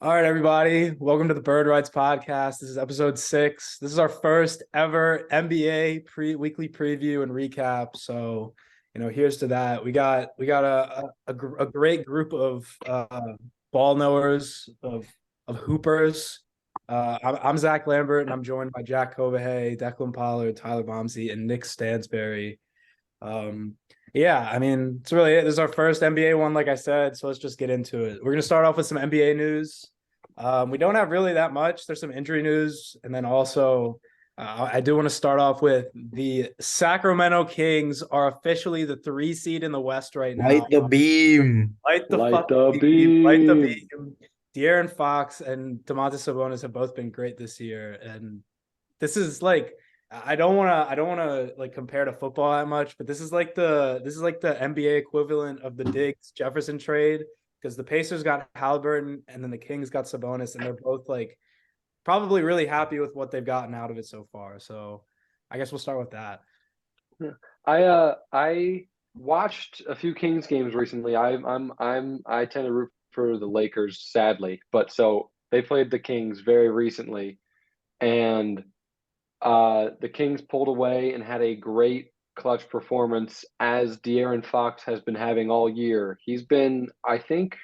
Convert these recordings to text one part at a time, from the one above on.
All right, everybody. Welcome to the Bird Rights Podcast. This is episode 6. This is our first ever NBA weekly preview and recap. So, here's to that. We got a great group of ball knowers of hoopers. I'm Zach Lambert, and I'm joined by Jack Kovahay, Declan Pollard, Tyler Bomsey, and Nick Stansberry. Um, yeah, I mean, it's really it. This is our first NBA one, like I said. So let's just get into it. We're gonna start off with some NBA news. We don't have really that much. There's some injury news, and then also I do want to start off with the Sacramento Kings are officially the 3 seed in the West right now. Light the beam. Light the Light fucking the beam. Light the beam. beam. De'Aaron Fox and Domantas Sabonis have both been great this year, and this is like I don't want to like compare to football that much, but this is like the NBA equivalent of the Diggs Jefferson trade because the Pacers got Halliburton and then the Kings got Sabonis, and they're both like probably really happy with what they've gotten out of it so far. So I guess we'll start with that. I watched a few Kings games recently. I tend to root for the Lakers, sadly, but so they played the Kings very recently, and the Kings pulled away and had a great clutch performance as De'Aaron Fox has been having all year. He's been, I think,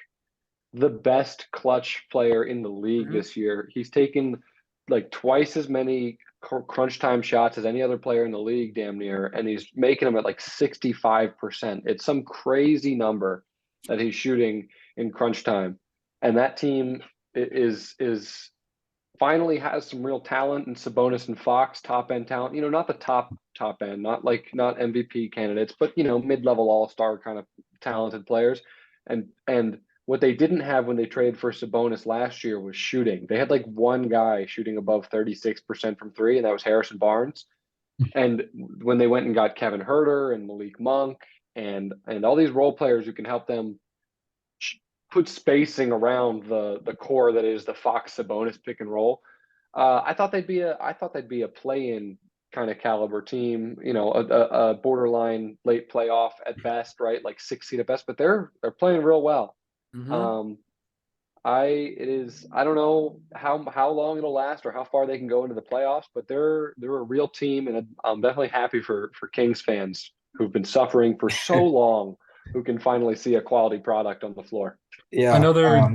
the best clutch player in the league Mhm. this year. He's taken like twice as many crunch time shots as any other player in the league, damn near, and he's making them at like 65%. It's some crazy number that he's shooting in crunch time. And that team is finally has some real talent in Sabonis and Fox, top end talent. Not the top end, not MVP candidates, but mid-level all-star kind of talented players. And what they didn't have when they traded for Sabonis last year was shooting. They had like one guy shooting above 36% from three, and that was Harrison Barnes. And when they went and got Kevin Herter and Malik Monk and all these role players who can help them put spacing around the core that is the Fox Sabonis pick and roll. I thought they'd be a play-in kind of caliber team, a borderline late playoff at best, right? Like 6 seed at best, but they're playing real well. Mm-hmm. Um, I don't know how long it'll last or how far they can go into the playoffs, but they're a real team, and I'm definitely happy for Kings fans who've been suffering for so long, who can finally see a quality product on the floor. Yeah. Another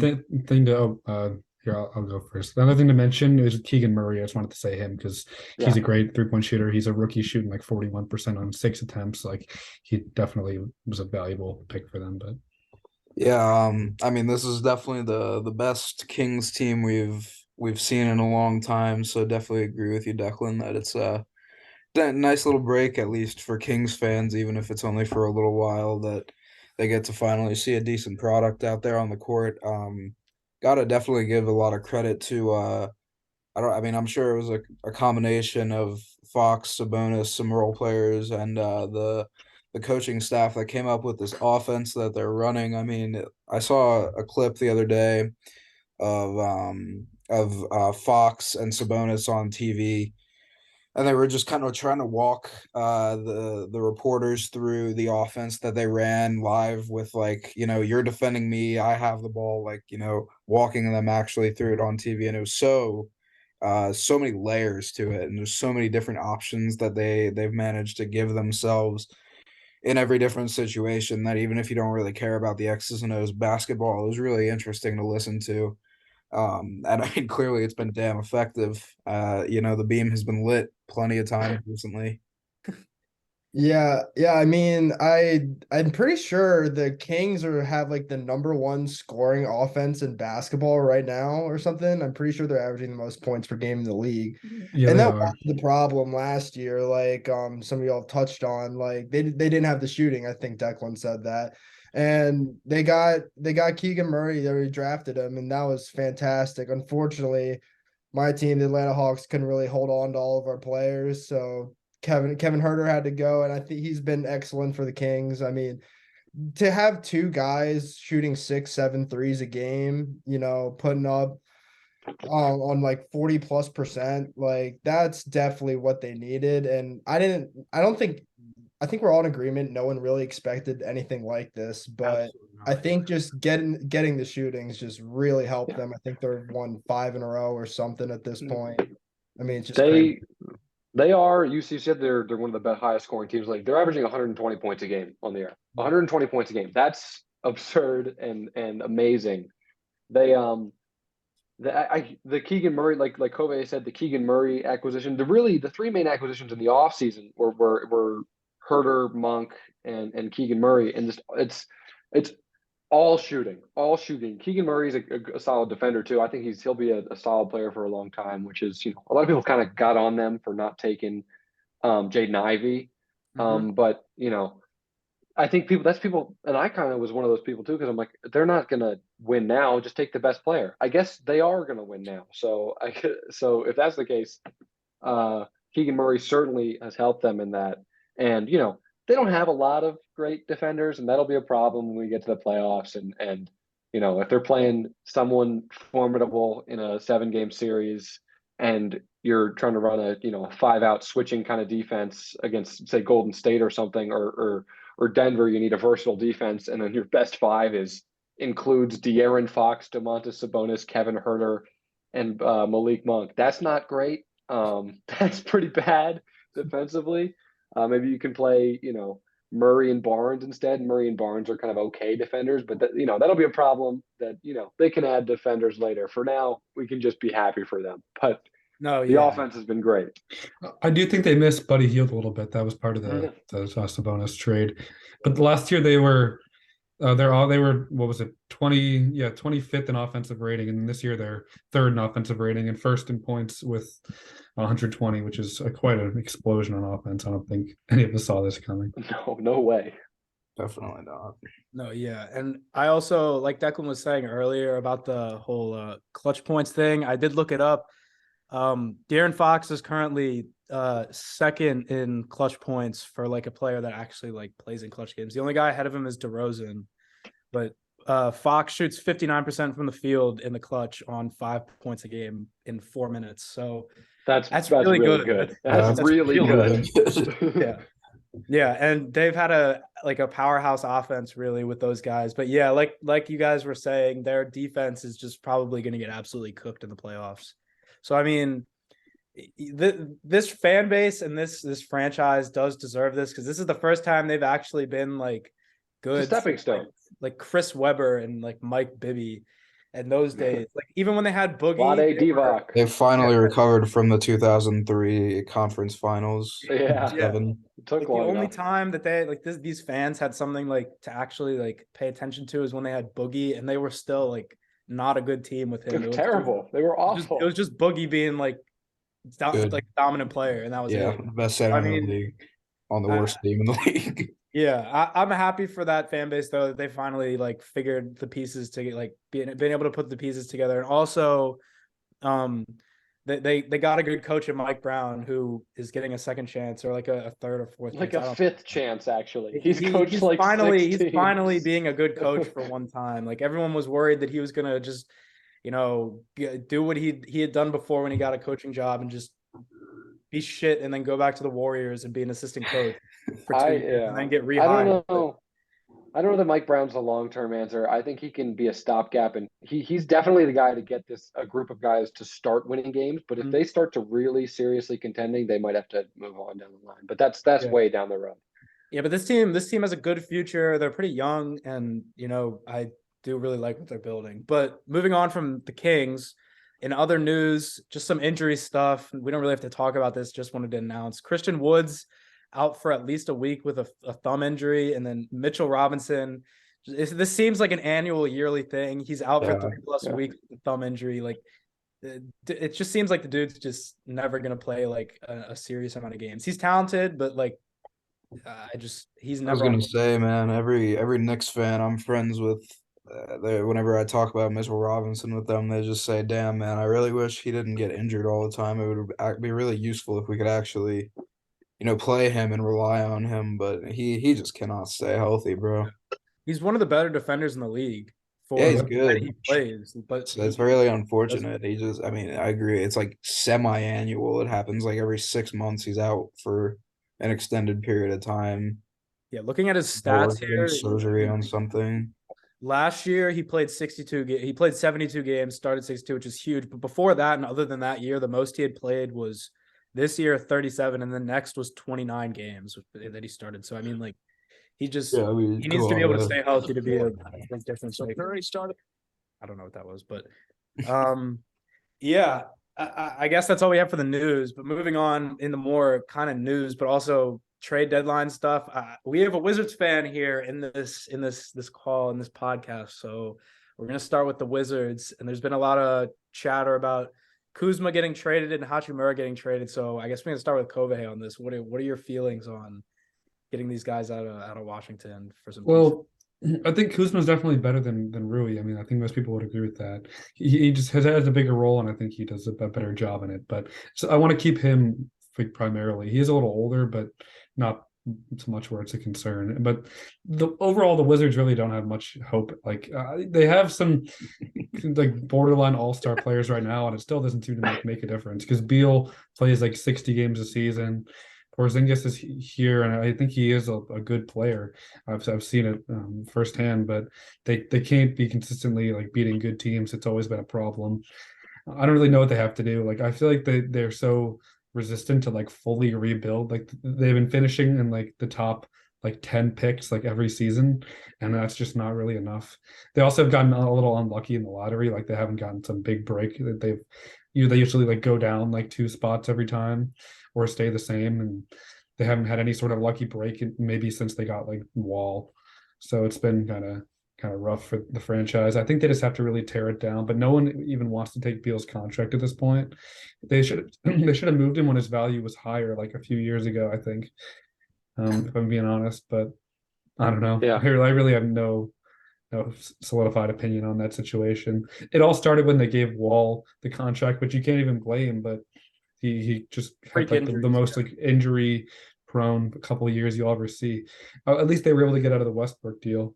thing to here, I'll go first. Another thing to mention is Keegan Murray. I just wanted to say him because he's Yeah. a great 3-point shooter. He's a rookie shooting like 41% on 6 attempts. Like he definitely was a valuable pick for them. But Yeah, I mean, this is definitely the best Kings team we've seen in a long time, so definitely agree with you, Declan, that it's a nice little break, at least for Kings fans, even if it's only for a little while, that they get to finally see a decent product out there on the court. Gotta definitely give a lot of credit to I mean, I'm sure it was a combination of Fox, Sabonis, some role players, and the coaching staff that came up with this offense that they're running. I mean, I saw a clip the other day of Fox and Sabonis on TV, and they were just kind of trying to walk the reporters through the offense that they ran live with, like, you're defending me, I have the ball, like, walking them actually through it on TV, and it was so many layers to it, and there's so many different options that they've managed to give themselves in every different situation, that even if you don't really care about the X's and O's basketball, it was really interesting to listen to. And I mean, clearly it's been damn effective. The beam has been lit plenty of times recently. Yeah. I mean, I'm pretty sure the Kings have like the number one scoring offense in basketball right now or something. I'm pretty sure they're averaging the most points per game in the league. yeah, And they that was are. the problem last year, like some of y'all touched on. Like they didn't have the shooting. I think Declan said that. And they got Keegan Murray, they drafted him, and that was fantastic. Unfortunately, my team, the Atlanta Hawks, couldn't really hold on to all of our players. So Kevin Herter had to go, and I think he's been excellent for the Kings. I mean, to have two guys shooting 6, 7 threes a game, putting up on like 40+%, like that's definitely what they needed. And I think we're all in agreement. No one really expected anything like this, but Absolutely I think just getting the shootings just really helped them. I think they've won 5 in a row or something at this point. I mean, it's just crazy. They are. You said they're one of the best, highest scoring teams. Like they're averaging 120 points a game on the air. 120 points a game. That's absurd and amazing. They the Keegan Murray, like Kobe said, the Keegan Murray acquisition. The three main acquisitions in the offseason were Herter, Monk, and Keegan Murray, and just it's all shooting, all shooting. Keegan Murray's a solid defender too. I think he'll be a solid player for a long time. Which is a lot of people kind of got on them for not taking Jaden Ivey, but I think people, and I kind of was one of those people too, because I'm like, they're not gonna win now. Just take the best player. I guess they are gonna win now. So if that's the case, Keegan Murray certainly has helped them in that. And they don't have a lot of great defenders, and that'll be a problem when we get to the playoffs. And if they're playing someone formidable in a 7-game series, and you're trying to run a 5-out switching kind of defense against, say, Golden State or something, or Denver, you need a versatile defense, and then your best 5 includes De'Aaron Fox, Domantas Sabonis, Kevin Herter, and Malik Monk. That's not great. That's pretty bad defensively. Maybe you can play, Murray and Barnes instead. Murray and Barnes are kind of okay defenders, but that'll be a problem that they can add defenders later. For now, we can just be happy for them. But the offense has been great. I do think they missed Buddy Hield a little bit. That was part of the Sabonis trade. But last year they were what was it, 25th in offensive rating, and this year they're third in offensive rating and first in points with 120, which is quite an explosion on offense. I don't think any of us saw this coming. No way. Definitely not. No, yeah. And I also, like Declan was saying earlier about the whole clutch points thing, I did look it up. De'Aaron Fox is currently second in clutch points for like a player that actually like plays in clutch games. The only guy ahead of him is DeRozan, but Fox shoots 59% from the field in the clutch on 5 points a game in 4 minutes. So that's really good. That's really good. Yeah, and they've had a powerhouse offense really with those guys. But yeah, like you guys were saying, their defense is just probably going to get absolutely cooked in the playoffs. So I mean, this fan base and this franchise does deserve this, because this is the first time they've actually been like good. It's a stepping stone. Like Chris Webber and like Mike Bibby and those days. Like even when they had Boogie. Vlade Divac. They finally recovered from the 2003 conference finals. Yeah. It took like the only time that they these fans had something like to actually like pay attention to is when they had Boogie, and they were still like not a good team with him. It was terrible. They were awful. It was just Boogie being like dominant player, and that was it. The best center in the league on the worst team in the league. Yeah, I'm happy for that fan base though, that they finally like figured the pieces to get like being able to put the pieces together. And also they got a good coach in Mike Brown, who is getting a second chance or like a third or fourth, like a fifth chance actually. He's finally being a good coach for one time. Like everyone was worried that he was gonna just do what he had done before when he got a coaching job and just be shit and then go back to the Warriors and be an assistant coach for 2 years and then get rehired. I don't know that Mike Brown's a long-term answer. I think he can be a stopgap, and he's definitely the guy to get a group of guys to start winning games. But if they start to really seriously contending, they might have to move on down the line. But that's way down the road. Yeah, but this team has a good future. They're pretty young, and I do really like what they're building. But moving on from the Kings, in other news, just some injury stuff. We don't really have to talk about this. Just wanted to announce Christian Woods out for at least a week with a thumb injury, and then Mitchell Robinson. This seems like an annual, yearly thing. He's out for 3+ weeks with a thumb injury. Like it just seems like the dude's just never gonna play like a serious amount of games. He's talented, but like he's never. I was gonna say, man, every Knicks fan I'm friends with, whenever I talk about Mitchell Robinson with them, they just say, "Damn, man, I really wish he didn't get injured all the time. It would be really useful if we could actually, play him and rely on him." But he just cannot stay healthy, bro. He's one of the better defenders in the league. He's good. He plays, but so it's really unfortunate. I agree. It's like semi-annual. It happens like every 6 months. He's out for an extended period of time. Yeah, looking at his stats here, surgery on something. last year he played 72 games, started 62, which is huge. But before that, and other than that year, the most he had played was this year 37, and then next was 29 games that he started. So I mean, like he needs to be able to stay healthy to be a big difference. So Curry started. I don't know what that was, but yeah, I guess that's all we have for the news. But moving on in the more kind of news, but also trade deadline stuff. We have a Wizards fan here in this call, in this podcast. So we're gonna start with the Wizards, and there's been a lot of chatter about Kuzma getting traded and Hachimura getting traded. So I guess we're gonna start with Kobe on this. What are your feelings on getting these guys out of Washington for some? Well, I think Kuzma's definitely better than Rui. I mean, I think most people would agree with that. He just has a bigger role, and I think he does a better job in it. But so I want to keep him primarily. He is a little older, but not so much where it's a concern. But overall, the Wizards really don't have much hope. Like they have some like borderline all-star players right now, and it still doesn't seem to make a difference because Beal plays like 60 games a season. Porzingis is here, and I think he is a good player. I've seen it firsthand, but they can't be consistently like beating good teams. It's always been a problem. I don't really know what they have to do. Like I feel like they're so resistant to like fully rebuild. Like they've been finishing in like the top like 10 picks like every season, and that's just not really enough. They also have gotten a little unlucky in the lottery. Like they haven't gotten some big break that they usually like go down like 2 spots every time or stay the same, and they haven't had any sort of lucky break maybe since they got like Wall. So it's been kind of rough for the franchise. I think they just have to really tear it down, but no one even wants to take Beal's contract at this point. They should have moved him when his value was higher like a few years ago, I think. If I'm being honest, but I don't know. Yeah. I really have no solidified opinion on that situation. It all started when they gave Wall the contract, which you can't even blame, but he just had like the most like injury prone couple of years you'll ever see. At least they were able to get out of the Westbrook deal.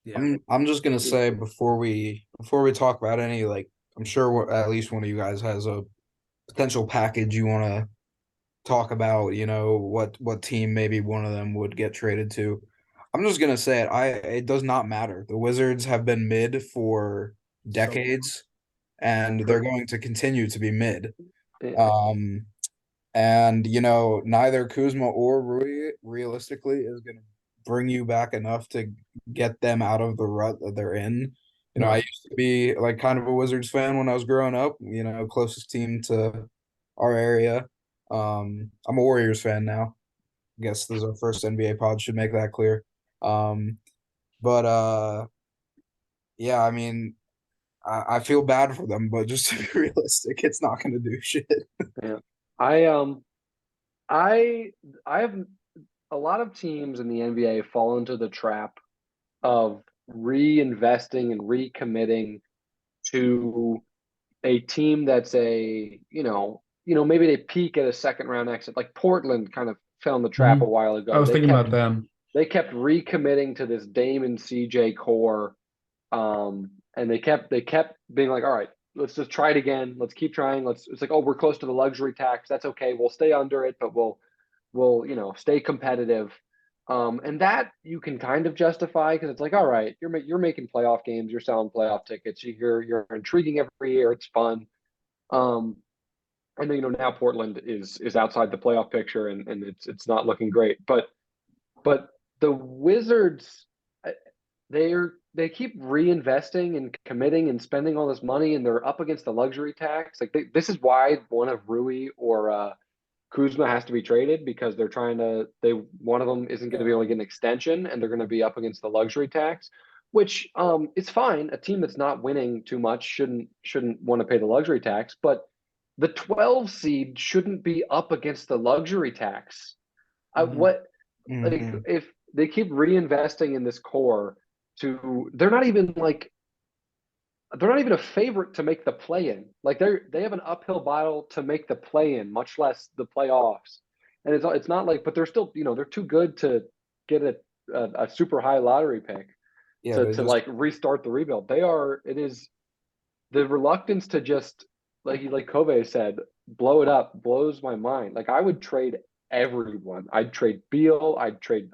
Yeah. I'm just gonna say before we talk about any, like, I'm sure at least one of you guys has a potential package you want to talk about. You know what team maybe one of them would get traded to. I'm just gonna say it does not matter. The Wizards have been mid for decades, and they're going to continue to be mid. And neither Kuzma or Rui realistically is going to bring you back enough to get them out of the rut that they're in. I used to be like kind of a Wizards fan when I was growing up, closest team to our area. I'm a Warriors fan now. I guess this is our first NBA pod, should make that clear. But yeah, I mean, I feel bad for them, but just to be realistic, it's not going to do shit. Yeah. I have a lot of teams in the NBA fall into the trap of reinvesting and recommitting to a team that's maybe they peak at a second round exit. Like Portland kind of fell in the trap a while ago. I was thinking about them. They kept recommitting to this Dame and CJ core, and they kept being like, all right, let's just try it again. Let's keep trying. It's like, oh, we're close to the luxury tax. That's okay. We'll stay under it, but we'll stay competitive. And that you can kind of justify because it's like, all right, you're making playoff games, you're selling playoff tickets, you're intriguing every year, it's fun. And then now Portland is outside the playoff picture and it's not looking great. But the Wizards, they keep reinvesting and committing and spending all this money, and they're up against the luxury tax. Like this is why one of Rui or Kuzma has to be traded, because one of them isn't going to be able to get an extension, and they're going to be up against the luxury tax, which it's fine. A team that's not winning too much shouldn't want to pay the luxury tax, but the 12 seed shouldn't be up against the luxury tax. If they keep reinvesting in this core, they're not even a favorite to make the play-in. Like they have an uphill battle to make the play-in, much less the playoffs. And it's not like, but they're still, they're too good to get a super high lottery pick to like restart the rebuild. It is the reluctance to just like Kobe said, blow it up blows my mind. Like I would trade everyone. I'd trade Beal. I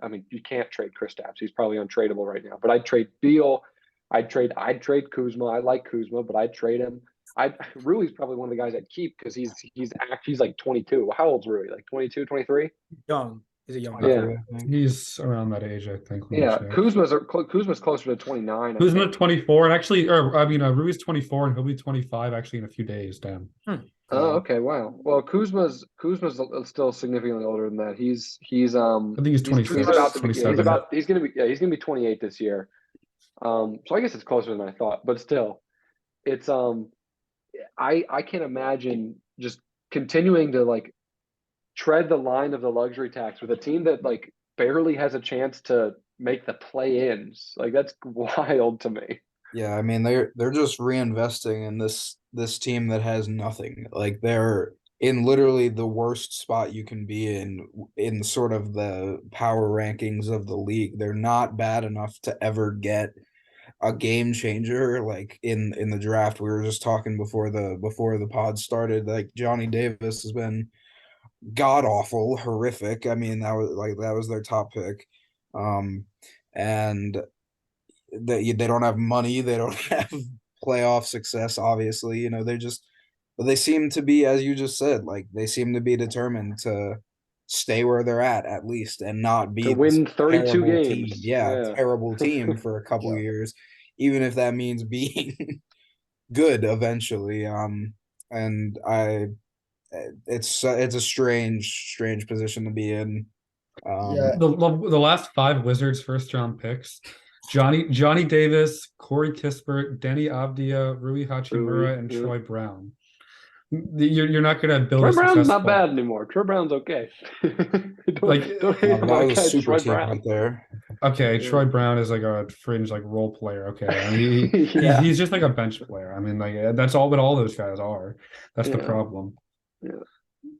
mean, you can't trade Kristaps. He's probably untradeable right now, but I'd trade Beal. I'd trade Kuzma. I like Kuzma, but I'd trade him. Rui's probably one of the guys I'd keep because he's like 22. How old's Rui? Like 22, 23? Young. He's a young guy. 23, I think. He's around that age, I think. Let me Yeah, check. Kuzma's closer to 29. I Kuzma think. 24, and actually, Rui's 24, and he'll be 25 actually in a few days. Damn. Oh, okay, wow. Well, Kuzma's still significantly older than that. I think he's 26, about to be 27. he's gonna be 28 this year. So I guess it's closer than I thought, but still, it's I can't imagine just continuing to like tread the line of the luxury tax with a team that like barely has a chance to make the play-ins. Like that's wild to me. Yeah, I mean they're just reinvesting in this team that has nothing. Like they're in literally the worst spot you can be in sort of the power rankings of the league. They're not bad enough to ever get a game changer like in the draft. We were just talking before the pod started. Like Johnny Davis has been god awful, horrific. I mean, that was their top pick. And they don't have money, they don't have playoff success, obviously. You know, they seem to be, as you just said, like they seem to be determined to stay where they're at least, and not To be this win 32 terrible team. games. Yeah, Yeah. terrible team for a couple Yeah. years, even if that means being good eventually. And it's a strange position to be in. Yeah. The last 5 Wizards first round picks: Johnny Davis, Corey Kispert, Denny Avdia, Rui Hachimura, and Yeah. Troy Brown. You're not gonna build Troy a Brown's successful not bad anymore. Troy Brown's okay. Like, don't hate That on my was a guy, super Troy team Brown. right there. Okay, Yeah. Troy Brown is like a fringe like role player. Okay, I mean Yeah. he's just like a bench player. I mean like that's all what all those guys are. That's the Yeah. problem.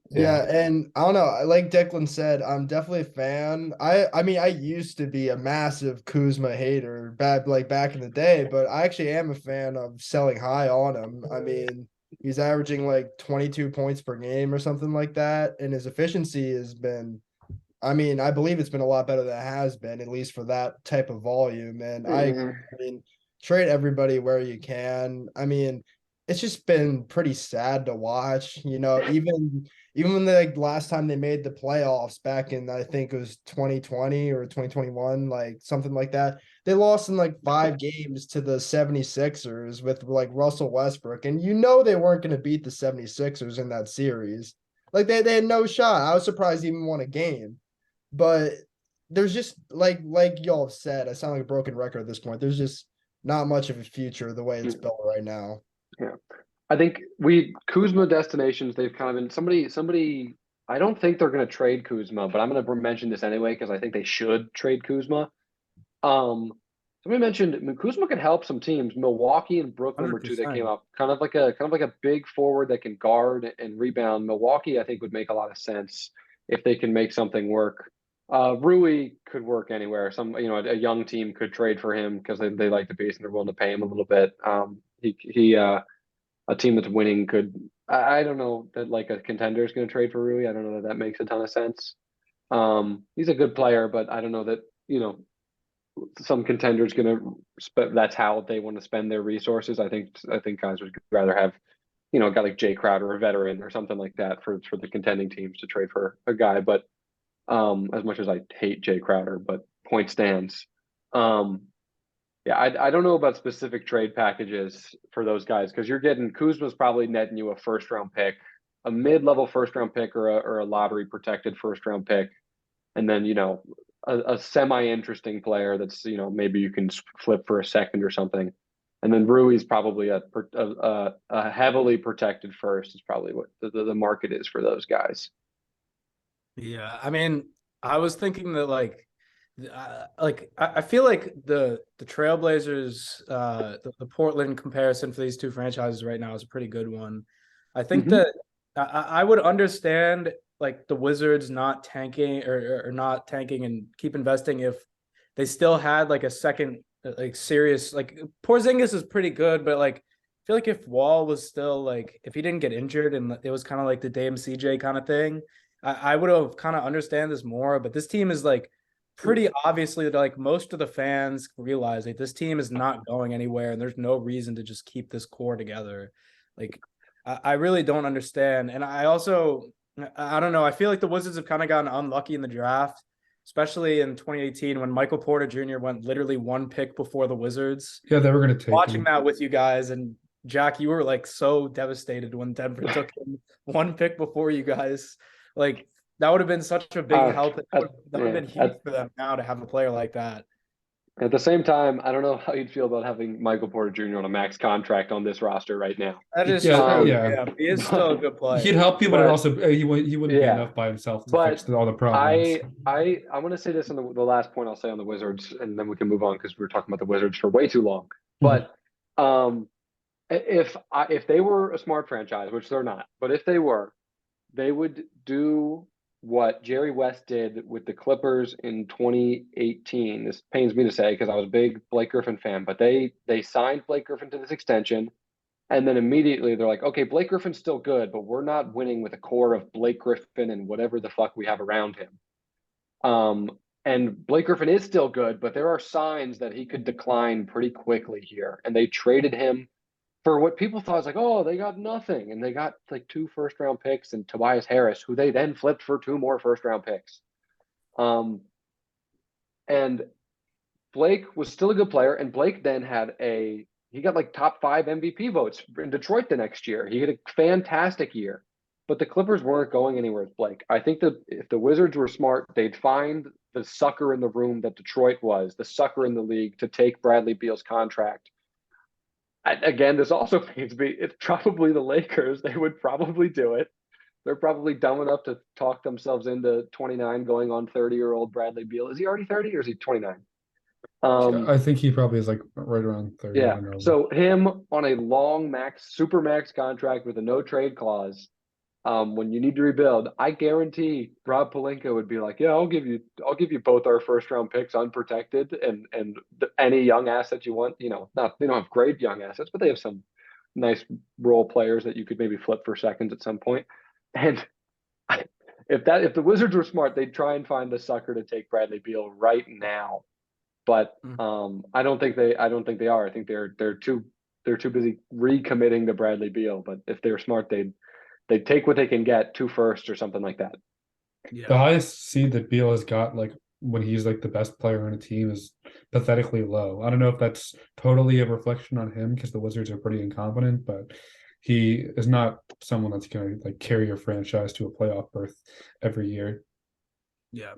Yeah, and I don't know. Like Declan said, I'm definitely a fan. I mean, I used to be a massive Kuzma hater back in the day, but I actually am a fan of selling high on him. I mean, he's averaging like 22 points per game or something like that, and his efficiency has been. I mean, I believe it's been a lot better than it has been, at least for that type of volume. And I mean, trade everybody where you can. I mean, it's just been pretty sad to watch. You know, even when the last time they made the playoffs back in I think it was 2020 or 2021, like something like that. They lost in like 5 games to the 76ers with like Russell Westbrook. And you know they weren't going to beat the 76ers in that series. Like they had no shot. I was surprised they even won a game. But there's just like y'all have said, I sound like a broken record at this point. There's just not much of a future the way it's built right now. Yeah. I think Kuzma destinations, they've kind of been somebody I don't think they're gonna trade Kuzma, but I'm gonna mention this anyway because I think they should trade Kuzma. Somebody mentioned, I mean, Kuzma could help some teams. Milwaukee and Brooklyn were two that 100%. came up. Kind of like a big forward that can guard and rebound. Milwaukee, I think, would make a lot of sense if they can make something work. Rui could work anywhere. A young team could trade for him because they like the piece and they're willing to pay him a little bit. A team that's winning could. I don't know that like a contender is going to trade for Rui. I don't know that makes a ton of sense. He's a good player, but I don't know that some contenders going to that's how they want to spend their resources. I think guys would rather have a guy like Jay Crowder, a veteran or something like that for the contending teams to trade for a guy. But as much as I hate Jay Crowder, but point stands. Yeah, I don't know about specific trade packages for those guys because you're getting Kuzma's probably netting you a first round pick, a mid-level first round pick, or a lottery protected first round pick, and then a semi-interesting player that's maybe you can flip for a second or something, and then Rui's probably a heavily protected first is probably what the market is for those guys. Yeah, I mean, I was thinking that I feel like the Trailblazers, the Portland comparison for these two franchises right now is a pretty good one. I think that I would understand like the Wizards not tanking or not tanking and keep investing if they still had like a second like serious like Porzingis is pretty good, but like I feel like if Wall was still like if he didn't get injured and it was kind of like the Dame CJ kind of thing, I would have kind of understand this more. But this team is like pretty obviously that like most of the fans realize like this team is not going anywhere and there's no reason to just keep this core together. Like I really don't understand. And I don't know. I feel like the Wizards have kind of gotten unlucky in the draft, especially in 2018 when Michael Porter Jr. went literally one pick before the Wizards. Yeah, they were going to take Watching him. that with you guys, and Jack, you were like so devastated when Denver took him one pick before you guys. Like that would have been such a big help. That would have been huge for them now to have a player like that. At the same time, I don't know how you'd feel about having Michael Porter Jr. on a max contract on this roster right now. That is Yeah, true. yeah. Yeah, he is still a good player. He'd help you, but it also he wouldn't be yeah. enough by himself to But fix all the problems. I want to say this on the last point I'll say on the Wizards, and then we can move on because we were talking about the Wizards for way too long. But if they were a smart franchise, which they're not, but if they were, they would do what Jerry West did with the Clippers in 2018. This pains me to say because I was a big Blake Griffin fan, but they signed Blake Griffin to this extension, and then immediately they're like, okay, Blake Griffin's still good, but we're not winning with a core of Blake Griffin and whatever the fuck we have around him. And Blake Griffin is still good, but there are signs that he could decline pretty quickly here. And they traded him for what people thought was like, oh, they got nothing. And they got like 2 first-round picks and Tobias Harris, who they then flipped for 2 more first-round picks. And Blake was still a good player. And Blake then he got like top 5 MVP votes in Detroit the next year. He had a fantastic year. But the Clippers weren't going anywhere with Blake. I think that if the Wizards were smart, they'd find the sucker in the room that Detroit was, the sucker in the league to take Bradley Beal's contract. Again, this also pains me. It's probably the Lakers. They would probably do it. They're probably dumb enough to talk themselves into 29 going on 30-year-old Bradley Beal. Is he already 30 or is he 29? I think he probably is like right around 30. Yeah. So him on a long super max contract with a no trade clause. When you need to rebuild, I guarantee Rob Pelinka would be like, "Yeah, I'll give you both our first round picks unprotected and any young assets you want. You know, they don't have great young assets, but they have some nice role players that you could maybe flip for seconds at some point." And if the Wizards were smart, they'd try and find the sucker to take Bradley Beal right now. But I don't think they are. I think they're too busy recommitting to Bradley Beal. But if they're smart, they'd take what they can get, 2 firsts or something like that. The highest seed that Beal has got, like when he's like the best player on a team, is pathetically low. I don't know if that's totally a reflection on him because the Wizards are pretty incompetent, but he is not someone that's going to like carry your franchise to a playoff berth every year. Yeah.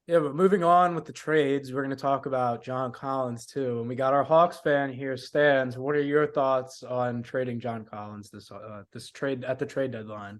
Yeah, but moving on with the trades, we're going to talk about John Collins too. And we got our Hawks fan here, Stans. What are your thoughts on trading John Collins this trade at the trade deadline?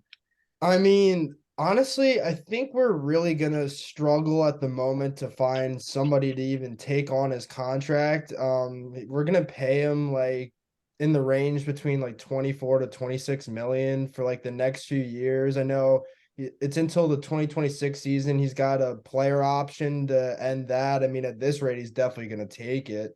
I mean, honestly, I think we're really gonna struggle at the moment to find somebody to even take on his contract. We're gonna pay him like in the range between like 24 to 26 million for like the next few years. I know it's until the 2026 season. He's got a player option to end that. I mean, at this rate, he's definitely going to take it.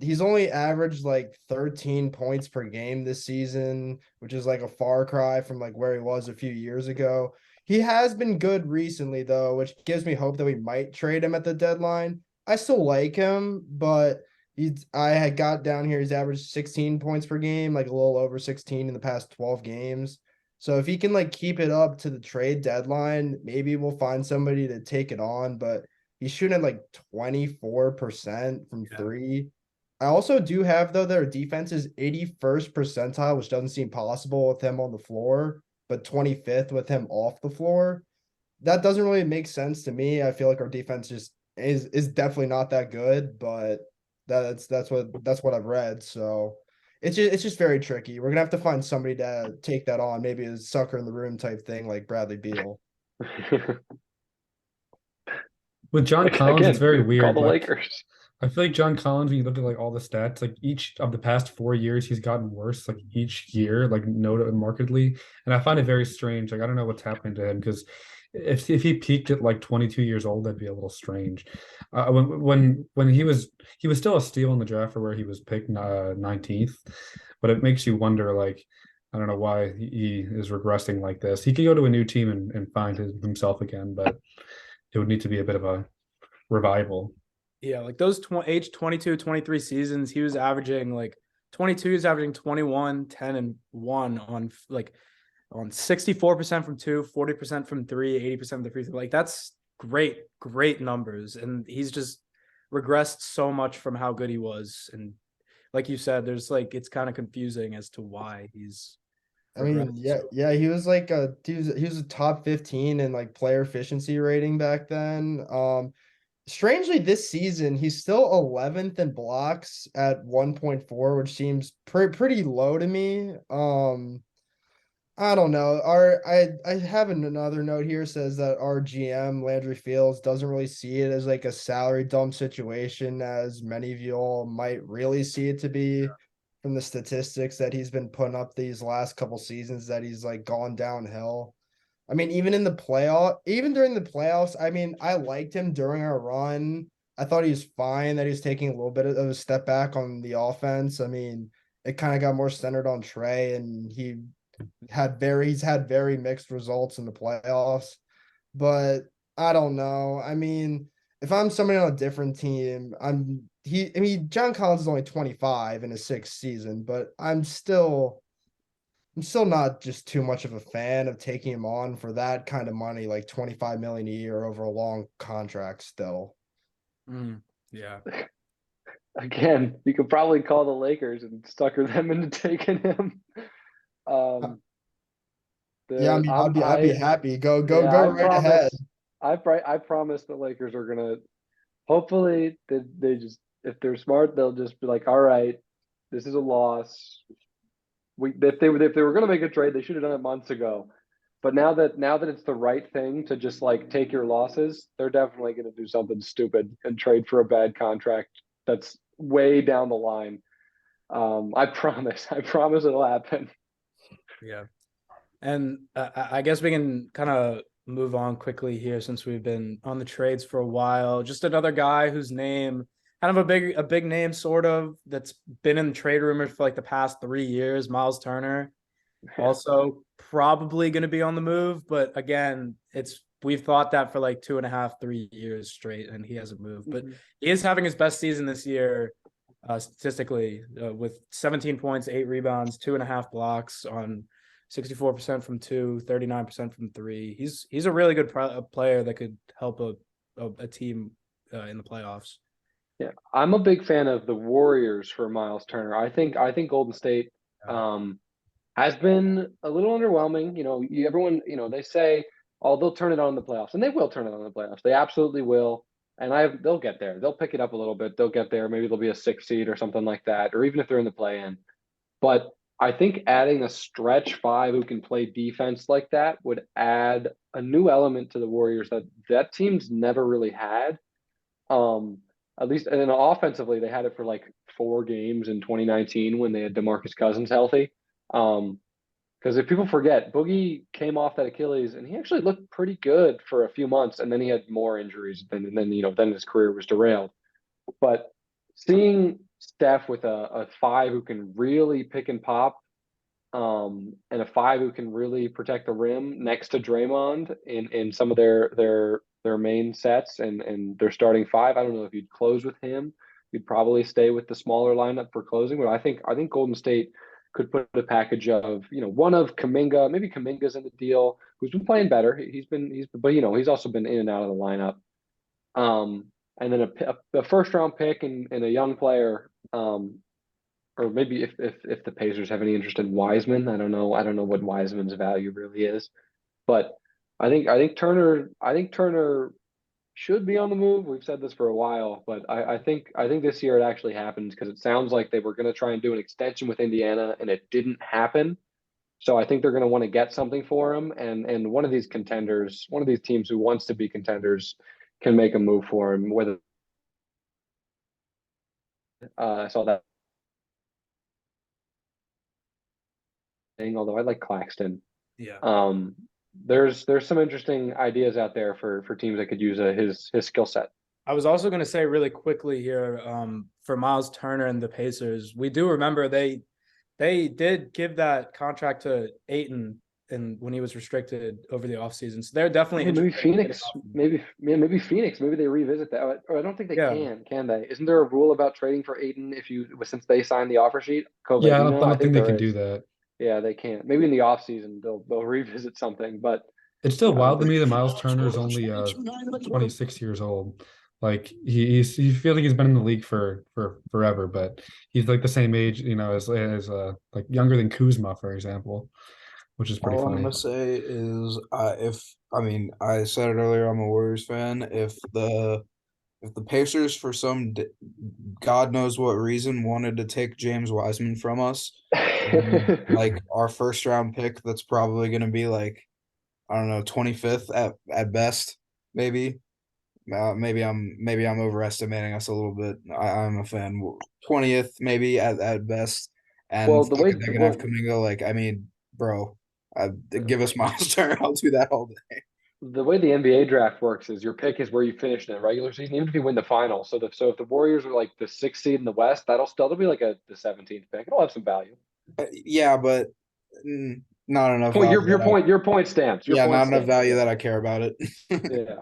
He's only averaged like 13 points per game this season, which is like a far cry from like where he was a few years ago. He has been good recently though, which gives me hope that we might trade him at the deadline. I still like him, but I had got down here. He's averaged 16 points per game, like a little over 16 in the past 12 games. So if he can like keep it up to the trade deadline, maybe we'll find somebody to take it on, but he's shooting at like 24% from 3. I also do have though their defense is 81st percentile, which doesn't seem possible with him on the floor, but 25th with him off the floor. That doesn't really make sense to me. I feel like our defense just is definitely not that good, but that's what I've read. So it's just very tricky. We're gonna have to find somebody to take that on, maybe a sucker in the room type thing like Bradley Beal. With John Collins, Again, it's very weird. Call the like, Lakers. I feel like John Collins, when you look at like all the stats, like each of the past 4 years, he's gotten worse. Like each year, like markedly, and I find it very strange. Like I don't know what's happening to him because if he peaked at like 22 years old, that'd be a little strange. When he was still a steal in the draft for where he was picked 19th, but it makes you wonder like. I don't know why he is regressing like this. He could go to a new team and find himself again, but it would need to be a bit of a revival. Yeah, like those age 22, 23 seasons, he was averaging like 22, he was averaging 21, 10, and 1 on like on 64% from 2, 40% from 3, 80% of the free throw. Like that's great numbers. And he's just regressed so much from how good he was. And like you said, there's like it's kind of confusing as to why he's I mean, regressed. yeah, he was like he was a top 15 in like player efficiency rating back then. Strangely, this season he's still 11th in blocks at 1.4, which seems pretty low to me. I don't know. I have another note here says that our GM Landry Fields doesn't really see it as like a salary dump situation as many of you all might really see it to be from the statistics that he's been putting up these last couple seasons that he's like gone downhill. I mean, even during the playoffs, I mean, I liked him during our run. I thought he was fine, that he was taking a little bit of a step back on the offense. I mean, it kind of got more centered on Trey, and he's had very mixed results in the playoffs. But I don't know. I mean, if I'm somebody on a different team, I mean, John Collins is only 25 in his sixth season, but I'm still not just too much of a fan of taking him on for that kind of money, like 25 million a year over a long contract still. Yeah. Again, you could probably call the Lakers and sucker them into taking him. Yeah, I mean, I'd be happy. Go yeah, right ahead. I promise the Lakers are gonna hopefully they just if they're smart they'll just be like, all right, this is a loss. If they were gonna make a trade, they should have done it months ago. But now that it's the right thing to just like take your losses, they're definitely gonna do something stupid and trade for a bad contract that's way down the line. I promise. I promise it'll happen. Yeah. And I guess we can kind of move on quickly here since we've been on the trades for a while. Just another guy whose name, kind of a big name, sort of, that's been in trade rumors for like the past 3 years. Miles Turner, also probably going to be on the move, but again, we've thought that for like 2.5, 3 years straight, and he hasn't moved. But he is having his best season this year, statistically, with 17 points, 8 rebounds, 2.5 blocks on 64% from 2, 39% from 3. He's a really good player that could help a team in the playoffs. Yeah, I'm a big fan of the Warriors for Miles Turner. I think Golden State has been a little underwhelming. You know, everyone, they say, oh, they'll turn it on in the playoffs, and they will turn it on in the playoffs. They absolutely will. And they'll get there. They'll pick it up a little bit. They'll get there. Maybe they'll be a 6 seed or something like that, or even if they're in the play-in. But I think adding a stretch 5 who can play defense like that would add a new element to the Warriors that team's never really had. At least, and then offensively, they had it for like 4 games in 2019 when they had DeMarcus Cousins healthy. Because if people forget, Boogie came off that Achilles and he actually looked pretty good for a few months, and then he had more injuries, and then his career was derailed. But seeing Steph with a 5 who can really pick and pop, and a 5 who can really protect the rim next to Draymond in some of their main sets and their starting 5. I don't know if you'd close with him. You'd probably stay with the smaller lineup for closing, but I think Golden State could put a package of, one of Kuminga, maybe Kuminga's in the deal, who's been playing better. But he's also been in and out of the lineup. And then a first round pick and a young player, or maybe if the Pacers have any interest in Wiseman. I don't know what Wiseman's value really is, but I think Turner should be on the move. We've said this for a while, but I think this year it actually happens, because it sounds like they were going to try and do an extension with Indiana and it didn't happen. So I think they're going to want to get something for him, and one of these contenders, one of these teams who wants to be contenders, can make a move for him. Whether I saw that thing, although I like Claxton. Yeah. There's some interesting ideas out there for teams that could use his skill set. I was also going to say really quickly here, for Miles Turner and the Pacers, we do remember they did give that contract to Ayton and when he was restricted over the offseason. So they're definitely Maybe interested in getting Phoenix. off him. Maybe Phoenix. Maybe they revisit that. Or I don't think they Yeah. can they? Isn't there a rule about trading for Aiden since they signed the offer sheet? Yeah, I I don't think think they there can do is. that. Yeah, they can't. Maybe in the offseason they'll revisit something, but It's still I don't wild to think. me that Miles Turner is only 26 years old. Like he feels like he's been in the league for forever, but he's like the same age, as like younger than Kuzma, for example, which is pretty All I'm funny. gonna say is, I said it earlier, I'm a Warriors fan. If the Pacers, for God knows what reason, wanted to take James Wiseman from us, like our first round pick, that's probably gonna be like, I don't know, 25th at best, maybe. Maybe I'm overestimating us a little bit. I'm a fan. 20th maybe at best, and Well, they're gonna have Kuminga. Like, I mean, bro, give us Miles Turner. I'll do that all day. the way the NBA draft works is your pick is where you finished in the regular season, even if you win the final. So if the Warriors are like the 6th seed in the West, that'll be like the 17th pick. It'll have some value. Yeah, but not enough Point value. your point stamps. Your Yeah, point not enough stamps. value that I care about it. Yeah.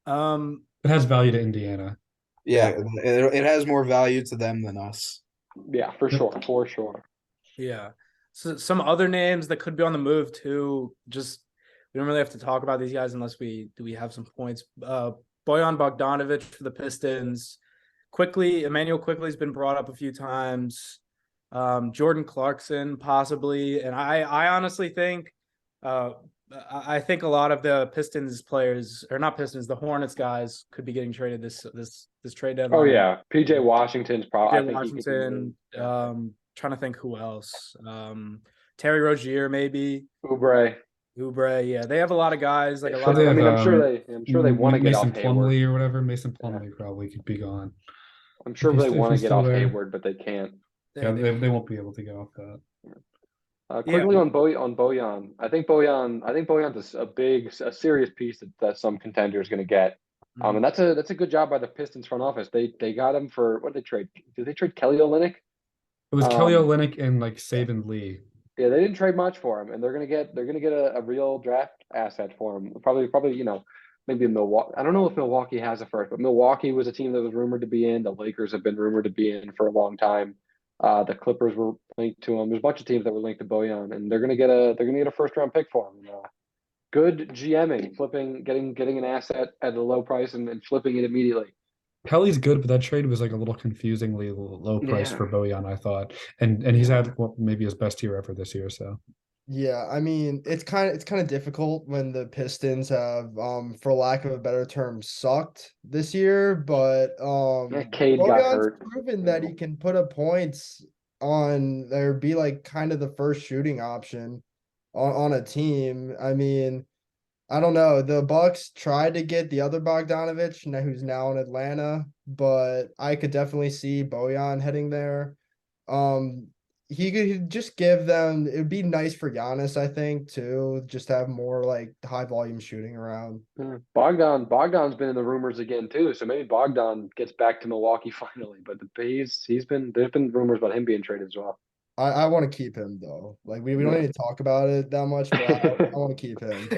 Yeah. It has value to Indiana. Yeah, it has more value to them than us. Yeah, for sure. For sure. Yeah. So some other names that could be on the move too. Just we don't really have to talk about these guys unless we have some points. Bojan Bogdanovic for the Pistons. Emmanuel Quickly's been brought up a few times. Jordan Clarkson possibly, and I honestly think, I think a lot of the Pistons players, or not Pistons, the Hornets guys could be getting traded this trade deadline. Oh yeah, PJ Washington's probably. PJ Washington. Trying to think who else. Terry Rozier maybe. Oubre. Yeah, they have a lot of guys. Like a Sure, lot of. I'm sure they want to get Mason off Hayward. Plumlee or whatever. Mason Plumlee probably could be gone. I'm sure they want to get still off there. Hayward, but they can't. Yeah, they won't be able to get off that. Quickly on Bojan. I think Bojan's a serious piece that some contender is going to get. And that's a good job by the Pistons front office. They got him for, what did they trade? Did they trade Kelly Olynyk? It was Kelly Olynyk and like Saban Lee. Yeah, they didn't trade much for him, and they're gonna get a real draft asset for him. Probably maybe Milwaukee. I don't know if Milwaukee has a first, but Milwaukee was a team that was rumored to be in. The Lakers have been rumored to be in for a long time. The Clippers were linked to him. There's a bunch of teams that were linked to Bojan, and they're gonna get a first round pick for him. Good GMing, getting an asset at a low price and flipping it immediately. Kelly's good, but that trade was like a little confusingly low price for Bojan, I thought. And he's had maybe his best year ever this year. So yeah, I mean it's kind of difficult when the Pistons have, for lack of a better term, sucked this year. But Cade got hurt. proven that he can put up points on there, be like kind of the first shooting option on a team. I mean, I don't know. The Bucks tried to get the other Bogdanovich, who's now in Atlanta, but I could definitely see Bojan heading there. He could just give them. It would be nice for Giannis, I think, too, just to have more like high volume shooting around. Bogdan's been in the rumors again too, so maybe Bogdan gets back to Milwaukee finally. But there's been rumors about him being traded as well. I want to keep him though. Like we don't need to talk about it that much, but I want to keep him.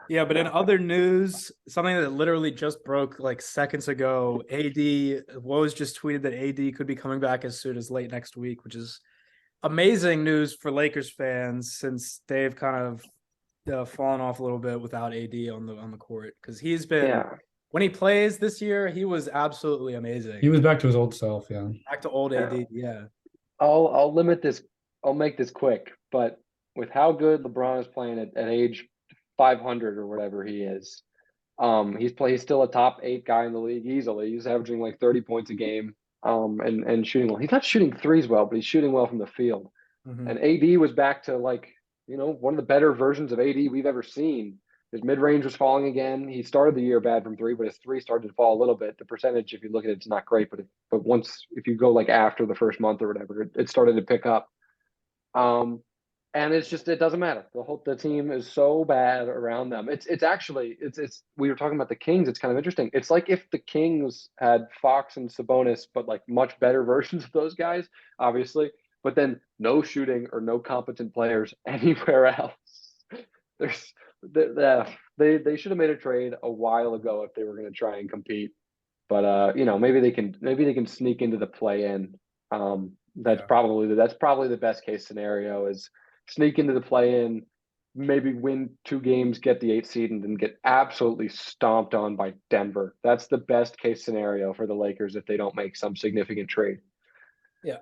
Yeah, but in other news, something that literally just broke like seconds ago, AD Woj just tweeted that AD could be coming back as soon as late next week, which is amazing news for Lakers fans since they've kind of fallen off a little bit without AD on the court, because he's been when he plays this year, he was absolutely amazing. He was back to his old self, back to old AD. Yeah. I'll limit this. I'll make this quick, but with how good LeBron is playing at age 500 or whatever he is, he's still a top 8 guy in the league easily. He's averaging like 30 points a game, and shooting well. He's not shooting threes well, but he's shooting well from the field. And AD was back to one of the better versions of AD we've ever seen. His mid-range was falling again. He started the year bad from 3, but his 3 started to fall a little bit. The percentage, if you look at it, it's not great, but if you go like after the first month or whatever, it started to pick up. And it doesn't matter. The team is so bad around them. It's we were talking about the Kings. It's kind of interesting. It's like if the Kings had Fox and Sabonis, but like much better versions of those guys, obviously. but then no shooting or no competent players anywhere else. They should have made a trade a while ago if they were going to try and compete. But maybe they can sneak into the play-in. That's Yeah. probably the best case scenario is sneak into the play-in, maybe win 2 games, get the 8th seed, and then get absolutely stomped on by Denver. That's the best case scenario for the Lakers if they don't make some significant trade. Yeah.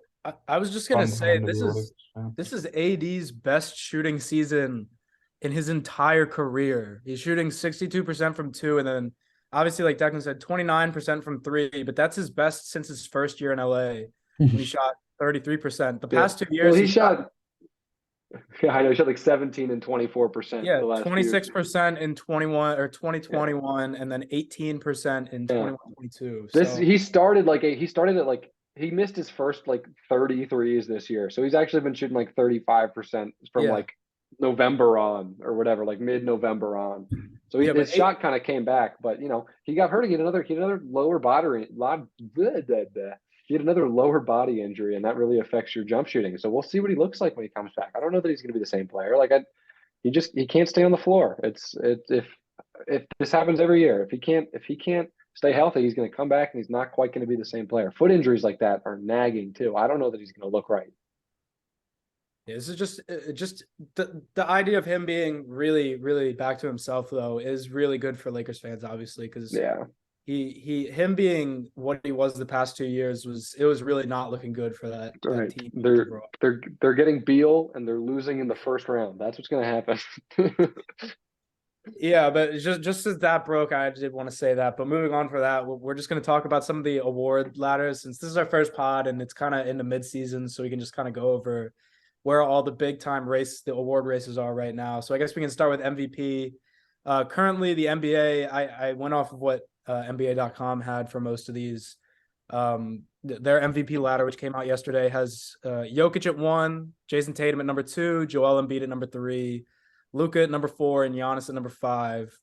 I was just gonna Fun say time to be a Lakers fan. this is AD's best shooting season in his entire career. He's shooting 62% from 2, and then obviously, like Declan said, 29% from 3, but that's his best since his first year in LA when he shot 33%. The past 2 years, Well, he shot. Yeah, I know. He shot like 17 and 24% yeah, the last 26% in 21 or 2021, and then 18% in 21-22. So He started at like he missed his first like 33s this year. So he's actually been shooting like 35% from Yeah. like November on or whatever, like mid-November on. So Yeah, but his shot kind of came back, but he got hurt. He had another lower body he had another lower body injury, and that really affects your jump shooting. So we'll see what he looks like when he comes back. I don't know that he's going to be the same player. He can't stay on the floor. If this happens every year, if he can't stay healthy, he's going to come back and he's not quite going to be the same player. Foot injuries like that are nagging too. I don't know that he's going to look right. yeah, this is just the idea of him being really, really back to himself though is really good for Lakers fans, obviously, because Yeah, him being what he was the past 2 years was really not looking good for that right. team overall. They're getting Beal and they're losing in the first round. That's what's going to happen. Yeah, but just as that broke, I did want to say that. But moving on for that, we're just going to talk about some of the award ladders since this is our first pod and it's kind of in the mid-season, so we can just kind of go over where all the big time the award races are right now. So I guess we can start with MVP. Currently, the NBA, I went off of what NBA.com had for most of these. Their MVP ladder, which came out yesterday, has Jokic at 1, Jason Tatum at number 2, Joel Embiid at number 3, Luka at number 4, and Giannis at number 5.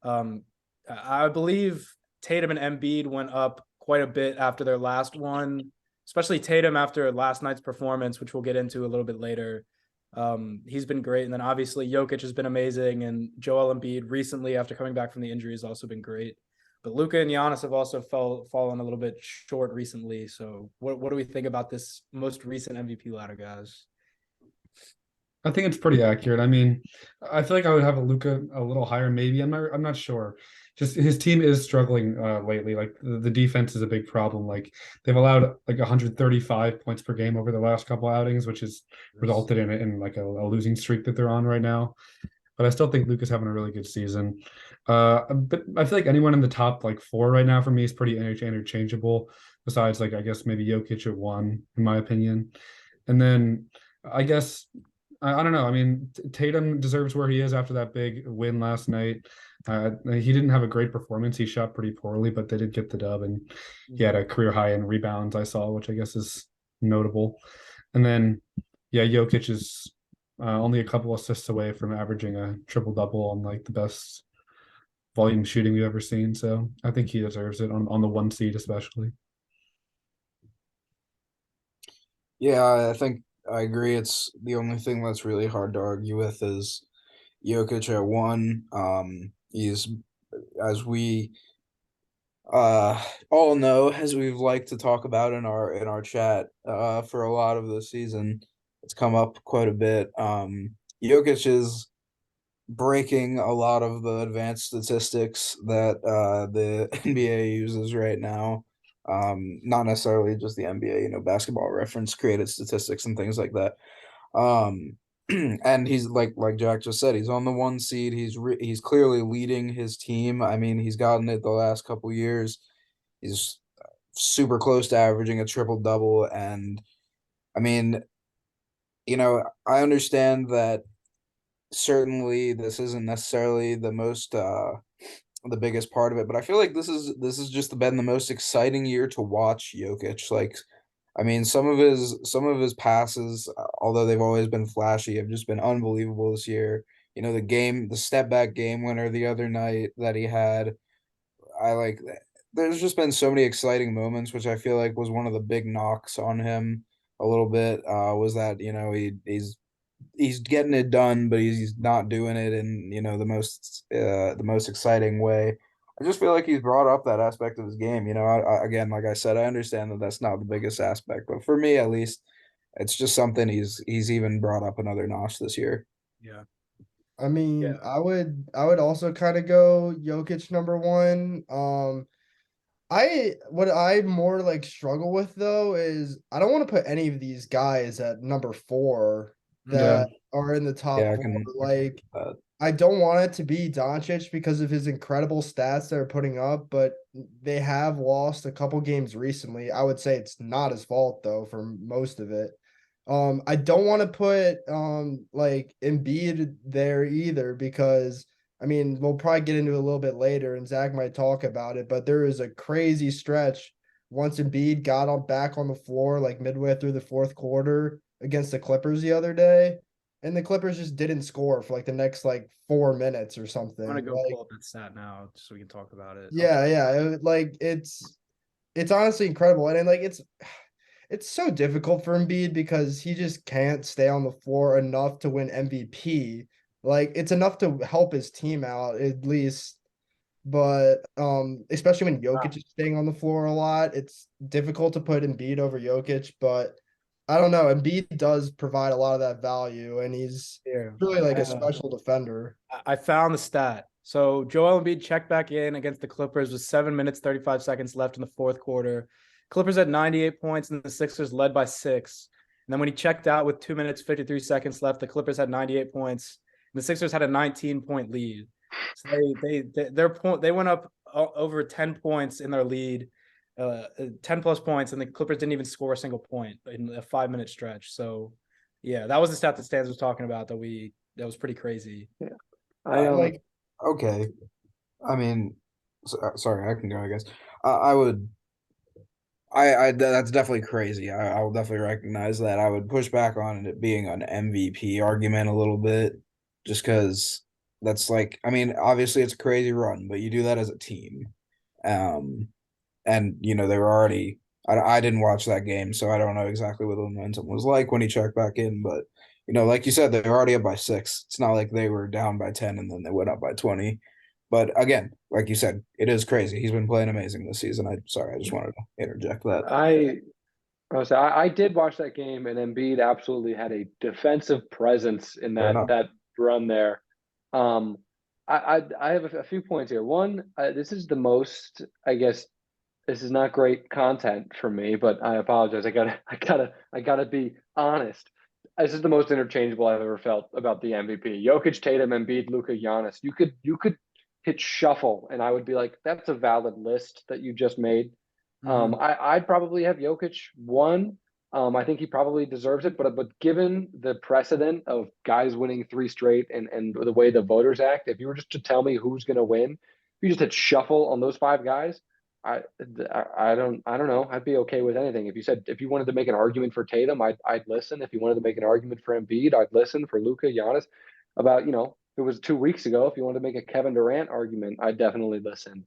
I believe Tatum and Embiid went up quite a bit after their last one, especially Tatum after last night's performance, which we'll get into a little bit later. He's been great. And then obviously Jokic has been amazing. And Joel Embiid recently, after coming back from the injury, has also been great. But Luka and Giannis have also fallen a little bit short recently. So what do we think about this most recent MVP ladder, guys? I think it's pretty accurate. I mean, I feel like I would have a Luka a little higher, maybe. I'm not sure. Just his team is struggling lately. Like the defense is a big problem. Like they've allowed like 135 points per game over the last couple outings, which has resulted in like a losing streak that they're on right now. But I still think Luka's having a really good season. But I feel like anyone in the top like 4 right now for me is pretty interchangeable. Besides, like I guess maybe Jokic at 1, in my opinion, and then I guess. I don't know. I mean, Tatum deserves where he is after that big win last night. He didn't have a great performance. He shot pretty poorly, but they did get the dub, and he had a career high in rebounds I saw, which I guess is notable. And then, yeah, Jokic is only a couple assists away from averaging a triple double on like the best volume shooting we've ever seen. So I think he deserves it on the 1 seed, especially. Yeah, I think I agree. It's the only thing that's really hard to argue with is Jokic at 1. He's, as we all know, as we've liked to talk about in our chat for a lot of the season, it's come up quite a bit. Jokic is breaking a lot of the advanced statistics that the NBA uses right now. Not necessarily just the NBA, basketball reference created statistics and things like that. And he's like Jack just said, he's on the 1 seed. He's clearly leading his team. I mean, he's gotten it the last couple years. He's super close to averaging a triple double. And I mean, I understand that certainly this isn't necessarily the most the biggest part of it, but I feel like this is just been the most exciting year to watch Jokic. Like, I mean, some of his passes, although they've always been flashy, have just been unbelievable this year. The step back game winner the other night that he had, there's just been so many exciting moments, which I feel like was one of the big knocks on him a little bit was that he's getting it done, but he's not doing it in the most exciting way. I just feel like he's brought up that aspect of his game. Again, like I said, I understand that that's not the biggest aspect, but for me at least, it's just something he's even brought up another notch this year. Yeah. I mean, Yeah. I would also kind of go Jokic number one. What I more like struggle with though is I don't want to put any of these guys at number four Yeah. that are in the top Yeah, I four. can. Like, I don't want it to be Doncic because of his incredible stats they're putting up, but they have lost a couple games recently. I would say it's not his fault though for most of it. I don't want to put like Embiid there either because I mean we'll probably get into it a little bit later and Zach might talk about it, but there is a crazy stretch once Embiid got on back on the floor like midway through the fourth quarter against the Clippers the other day. And the Clippers just didn't score for like the next like 4 minutes or something. I'm gonna go Like, pull up that stat now so we can talk about it. like it's honestly incredible. And then, like it's so difficult for Embiid because he just can't stay on the floor enough to win MVP. Like it's enough to help his team out at least, but especially when Jokic is staying on the floor a lot, it's difficult to put Embiid over Jokic, but I don't know. Embiid does provide a lot of that value, and he's Yeah. really like I, a special defender. I found the stat. So Joel Embiid checked back in against the Clippers with 7 minutes, 35 seconds left in the fourth quarter. Clippers had 98 points and the Sixers led by 6. And then when he checked out with 2 minutes, 53 seconds left, the Clippers had 98 points and the Sixers had a 19-point lead. So they went up over 10 points in their lead, 10 plus points, and the Clippers didn't even score a single point in a 5-minute stretch. So yeah, that was the stat that Stans was talking about that was pretty crazy. Yeah. I Like Okay. I mean, sorry, I can go, I guess. I would. That's definitely crazy. I will definitely recognize that. I would push back on it being an MVP argument a little bit, just because that's like, I mean, obviously it's a crazy run, but you do that as a team. Um, and they were already. I didn't watch that game, so I don't know exactly what the momentum was like when he checked back in. But like you said, they're already up by 6. It's not like they were down by 10 and then they went up by 20. But again, like you said, it is crazy. He's been playing amazing this season. I just wanted to interject that. I did watch that game, and Embiid absolutely had a defensive presence in Fair enough. that run there. Um, I have a few points here. One, this is the most, I guess, this is not great content for me, but I apologize. I gotta be honest. This is the most interchangeable I've ever felt about the MVP. Jokic, Tatum, Embiid, Luka, Giannis. You could hit shuffle, and I would be like, that's a valid list that you just made. I'd probably have Jokic one. I think he probably deserves it, but given the precedent of guys winning 3 straight and the way the voters act, if you were just to tell me who's going to win, if you just hit shuffle on those 5 guys, I don't know. I'd be okay with anything. If you wanted to make an argument for Tatum, I'd listen. If you wanted to make an argument for Embiid, I'd listen. For Luka, Giannis, about it was 2 weeks ago. If you wanted to make a Kevin Durant argument, I'd definitely listen.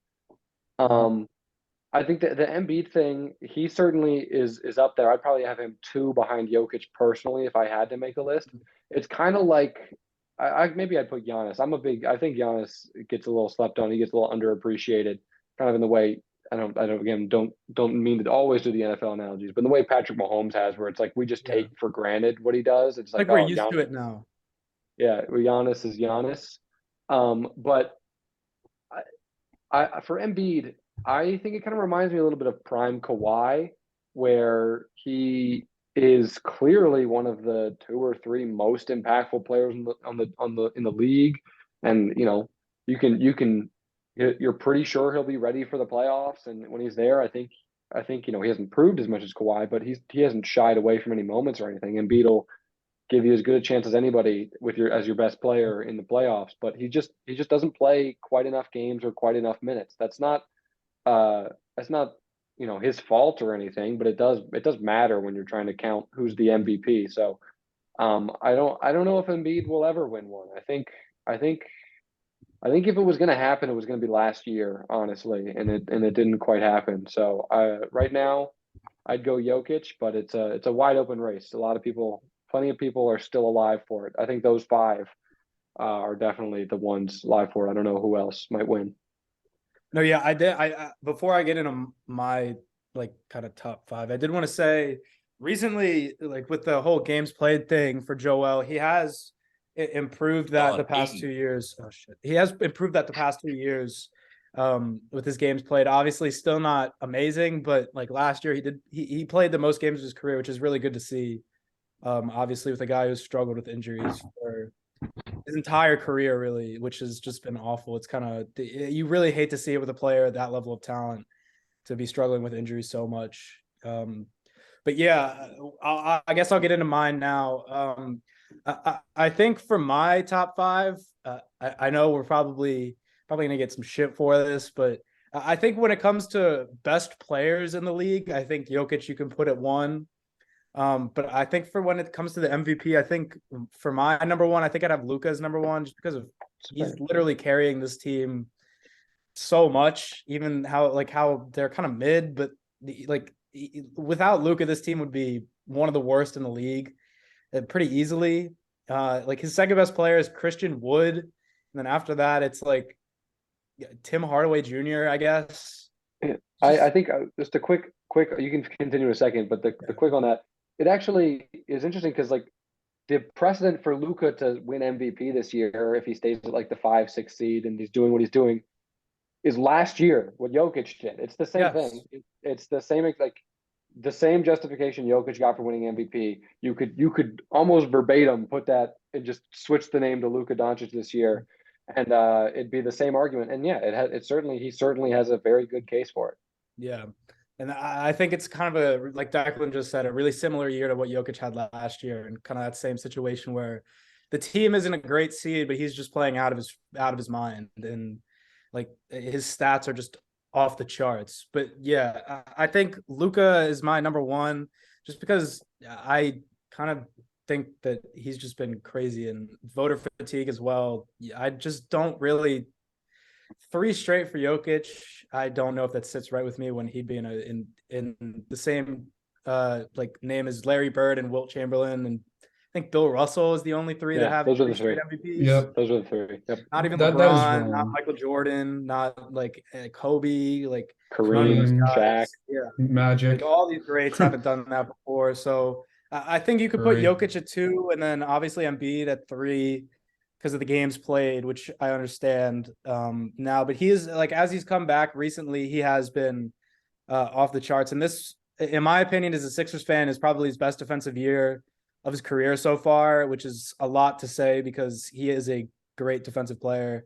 I think that the Embiid thing, he certainly is up there. I'd probably have him 2 behind Jokic personally if I had to make a list. It's kind of like maybe I'd put Giannis. I think Giannis gets a little slept on. He gets a little underappreciated, kind of in the way don't mean to always do the NFL analogies, but in the way Patrick Mahomes has, where it's like we just take for granted what he does. It's like, We're oh, used to Giannis, it now. yeah, Giannis is Giannis. But for Embiid, I think it kind of reminds me a little bit of prime Kawhi, where he is clearly one of the 2 or 3 most impactful players in the league, and you're pretty sure he'll be ready for the playoffs, and when he's there, I think he hasn't proved as much as Kawhi, but he hasn't shied away from any moments or anything. Embiid will give you as good a chance as anybody as your best player in the playoffs, but he just doesn't play quite enough games or quite enough minutes. That's not his fault or anything, but it does matter when you're trying to count who's the MVP. So I don't know if Embiid will ever win one. I think if it was going to happen, it was going to be last year, honestly, and it didn't quite happen. So right now, I'd go Jokic, but it's a wide open race. Plenty of people are still alive for it. I think those five are definitely the ones live for it. I don't know who else might win. No, yeah, I did. Before I get into my like kind of top five, I did want to say recently, like with the whole games played thing for Joel, he has improved that the past 2 years. Oh shit, he has improved that the past 2 years with his games played. Obviously, still not amazing, but like last year, he played the most games of his career, which is really good to see. Obviously, with a guy who's struggled with injuries for his entire career, really, which has just been awful. It's kind of you really hate to see it with a player at that level of talent to be struggling with injuries so much. But yeah, I guess I'll get into mine now. I think for my top five, I know we're probably gonna get some shit for this, but I think when it comes to best players in the league, I think Jokic you can put at one. But I think for when it comes to the MVP, I think for my number one, I think I'd have Luka as number one just because of he's literally carrying this team so much, even how they're kind of mid, but without Luka, this team would be one of the worst in the league pretty easily. Like his second best player is Christian Wood, and then after that, it's like Tim Hardaway Jr., I guess. I think just a quick. You can continue in a second, but the quick on that. It actually is interesting because like the precedent for Luka to win MVP this year, if he stays at like the 5-6 seed and he's doing what he's doing, is last year what Jokic did. It's the same thing. It's the same like the same justification Jokic got for winning MVP. You could almost verbatim put that and just switch the name to Luka Doncic this year, and it'd be the same argument. And yeah, he certainly has a very good case for it. Yeah. And I think it's kind of like Declan just said, a really similar year to what Jokic had last year, and kind of that same situation where the team isn't a great seed, but he's just playing out of his mind, and like his stats are just off the charts. But yeah, I think Luka is my number one, just because I kind of think that he's just been crazy and voter fatigue as well. I just don't really. 3 straight for Jokic. I don't know if that sits right with me when he'd be in the same like name as Larry Bird and Wilt Chamberlain, and I think Bill Russell is the only three that have those are the 3 straight three. MVPs. Yep. Those are the three. Yep. Not even That is LeBron, not wrong. Michael Jordan, not like Kobe, like none of Kareem, those Kareem, Shaq. guys. Yeah, Magic. like all these greats haven't done that before. So I think you could put Curry. Jokic at 2, and then obviously Embiid at 3 because of the games played, which I understand now. But he is like, as he's come back recently, he has been off the charts. And this, in my opinion, as a Sixers fan, is probably his best defensive year of his career so far, which is a lot to say because he is a great defensive player.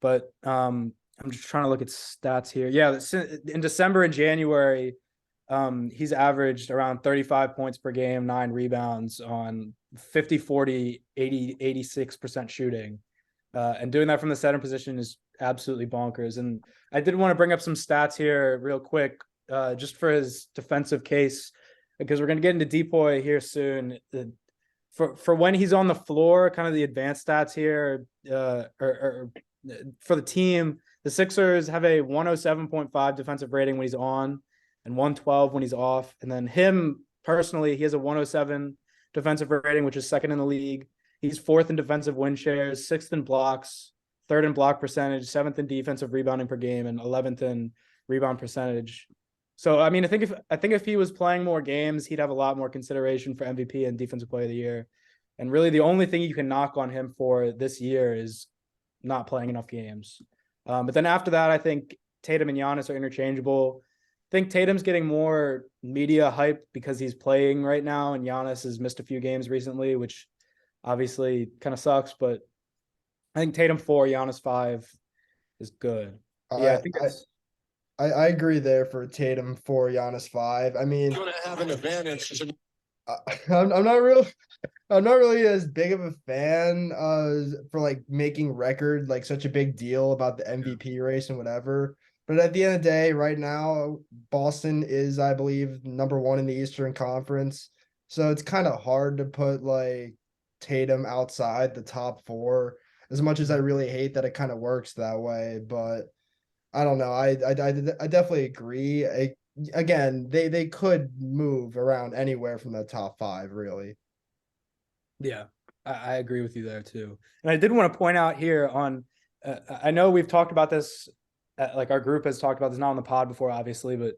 But I'm just trying to look at stats here. Yeah, in December and January, he's averaged around 35 points per game, 9 rebounds on 50, 40, 80, 86% shooting. And doing that from the center position is absolutely bonkers. And I did want to bring up some stats here real quick, just for his defensive case, because we're going to get into Depoy here soon. For when he's on the floor, kind of the advanced stats here, or for the team, the Sixers have a 107.5 defensive rating when he's on, and 112 when he's off. And then him personally, he has a 107 defensive rating, which is second in the league. He's 4th in defensive win shares, 6th in blocks, 3rd in block percentage, 7th in defensive rebounding per game, and 11th in rebound percentage. So I mean, I think if he was playing more games, he'd have a lot more consideration for MVP and Defensive Player of the Year. And really, the only thing you can knock on him for this year is not playing enough games. But then after that, I think Tatum and Giannis are interchangeable. I think Tatum's getting more media hype because he's playing right now, and Giannis has missed a few games recently, which obviously kind of sucks. But I think Tatum 4, Giannis 5 is good. Yeah, I think it's. I agree there for Tatum 4, Giannis 5. I mean, Going to have an advantage. I'm not really as big of a fan for like making record like such a big deal about the MVP race and whatever. But at the end of the day, right now, Boston is, I believe, number 1 in the Eastern Conference. So it's kind of hard to put like Tatum outside the top 4, as much as I really hate that it kind of works that way. But I don't know. I definitely agree. again, they could move around anywhere from the top 5, really. Yeah, I agree with you there too. And I did want to point out here on, I know we've talked about this, like our group has talked about this, not on the pod before, obviously, but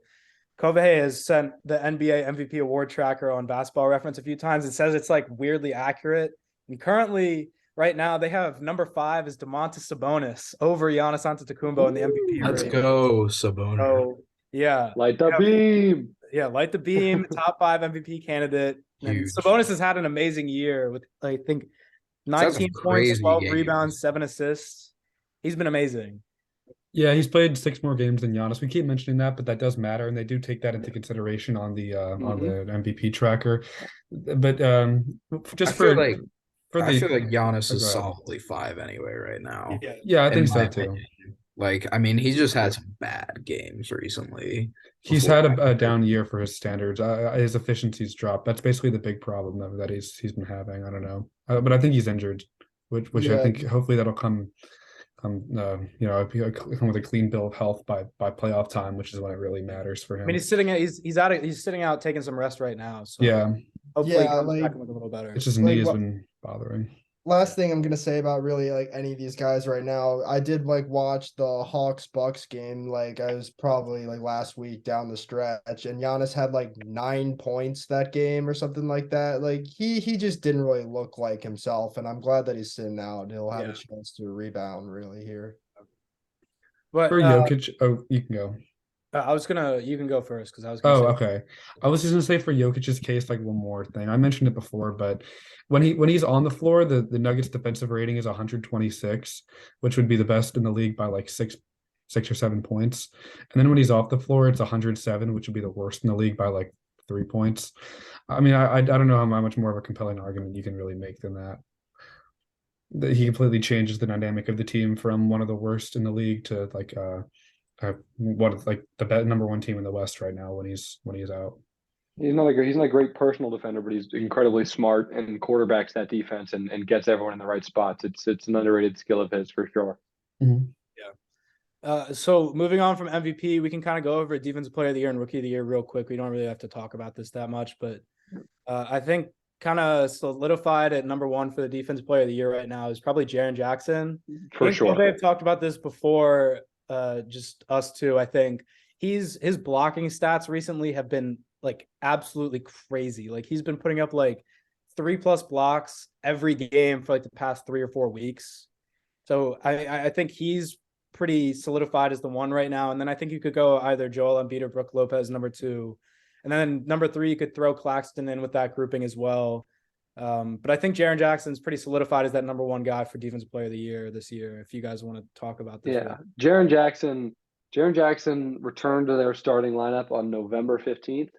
Kovei has sent the NBA MVP award tracker on Basketball Reference a few times. It says it's like weirdly accurate. And currently, right now, they have number 5 is Domantas Sabonis over Giannis Antetokounmpo in the MVP Let's race. go, Sabonis. So yeah, Light the beam. yeah, light the beam, top 5 MVP candidate. And Huge. Sabonis has had an amazing year with, I think, That's 19 some points, crazy 12 games. rebounds, 7 assists. He's been amazing. Yeah, he's played 6 more games than Giannis. We keep mentioning that, but that does matter, and they do take that into consideration on the MVP tracker. But just I feel like the Giannis Oh, is go ahead. solidly 5 anyway right now. Yeah, I in think so my too. opinion. Like, I mean, he's just had some bad games recently. He's before had that. a down year for his standards. His efficiency's dropped. That's basically the big problem that he's been having. I don't know, but I think he's injured, which I Yeah. think hopefully that'll come come with a clean bill of health by playoff time, which is when it really matters for him. I mean, he's sitting out taking some rest right now. So Yeah, hopefully he Yeah, comes like- back and look a little better. it's just Like, knee has what- been bothering. Last thing I'm gonna say about really like any of these guys right now, I did like watch the Hawks Bucks game. Like I was probably like last week down the stretch, and Giannis had like 9 points that game or something like that. Like he just didn't really look like himself, and I'm glad that he's sitting out. He'll have a chance to rebound really here. But For Jokic, you can go. you can go first because I was gonna say, Okay. I was just gonna say for Jokic's case, like one more thing. I mentioned it before, but when he's on the floor, the Nuggets defensive rating is 126, which would be the best in the league by like six or 7 points. And then when he's off the floor, it's 107, which would be the worst in the league by like 3 points. I mean, I don't know how much more of a compelling argument you can really make than that. That he completely changes the dynamic of the team from one of the worst in the league to like the number 1 team in the West right now when he's out. He's not a great personal defender, but he's incredibly smart and quarterbacks that defense and gets everyone in the right spots. It's an underrated skill of his for sure. So moving on from MVP, we can kind of go over Defensive Player of the Year and Rookie of the Year real quick. We don't really have to talk about this that much, but I think kind of solidified at number 1 for the Defensive Player of the Year right now is probably Jaren Jackson. For sure. I've talked about this before, just us two. I think his blocking stats recently have been like absolutely crazy. Like he's been putting up like 3+ blocks every game for like the past 3 or 4 weeks. So I think he's pretty solidified as the 1 right now. And then I think you could go either Joel Embiid or Brook Lopez number 2. And then number 3, you could throw Claxton in with that grouping as well. But I think Jaren Jackson's pretty solidified as that number 1 guy for Defensive Player of the Year this year. If you guys want to talk about this. Yeah, Jaren Jackson returned to their starting lineup on November 15th.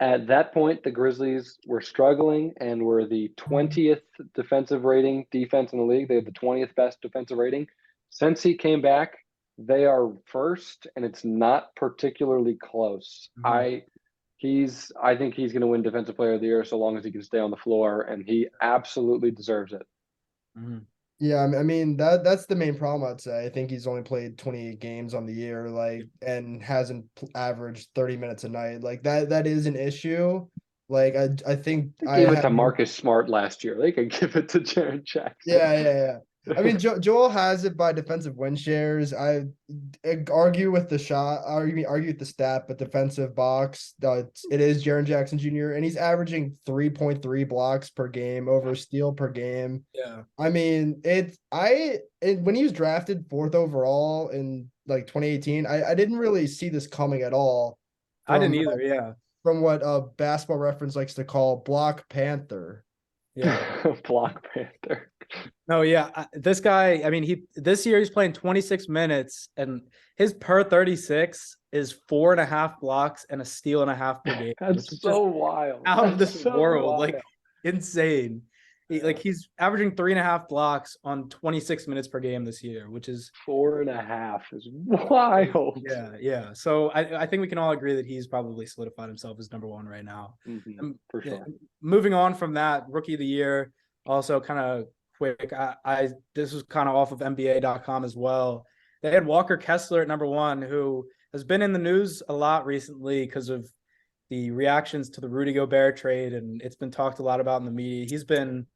At that point, the Grizzlies were struggling and were the 20th defensive rating defense in the league. They had the 20th best defensive rating. Since he came back, they are first, and it's not particularly close. Mm-hmm. I think he's going to win Defensive Player of the Year so long as he can stay on the floor, and he absolutely deserves it. Mm-hmm. Yeah, I mean that's the main problem. I'd say I think he's only played 28 games on the year, like, and hasn't averaged 30 minutes a night. Like that is an issue. Like I think They gave it to Marcus Smart last year. They could give it to Jaren Jackson. Yeah. I mean, Joel has it by defensive win shares. I argue with the stat, but defensive box, it is Jaren Jackson Jr. and he's averaging 3.3 blocks per game, over a steal per game. Yeah. I mean, when he was drafted 4th overall in like 2018, I didn't really see this coming at all. I didn't either. Yeah. From what Basketball Reference likes to call Block Panther. Yeah. Block Panther. No, yeah. This guy, I mean, this year he's playing 26 minutes and his per 36 is 4.5 blocks and a steal and a half per game. That's so wild. Out of this so world. wild. Like insane. He's averaging 3.5 blocks on 26 minutes per game this year, which is 4.5 is wild. Yeah. So I think we can all agree that he's probably solidified himself as number 1 right now. Mm-hmm, for sure. Moving on from that, Rookie of the Year, also kind of quick. This was kind of off of NBA.com as well. They had Walker Kessler at number 1, who has been in the news a lot recently because of the reactions to the Rudy Gobert trade, and it's been talked a lot about in the media. He's been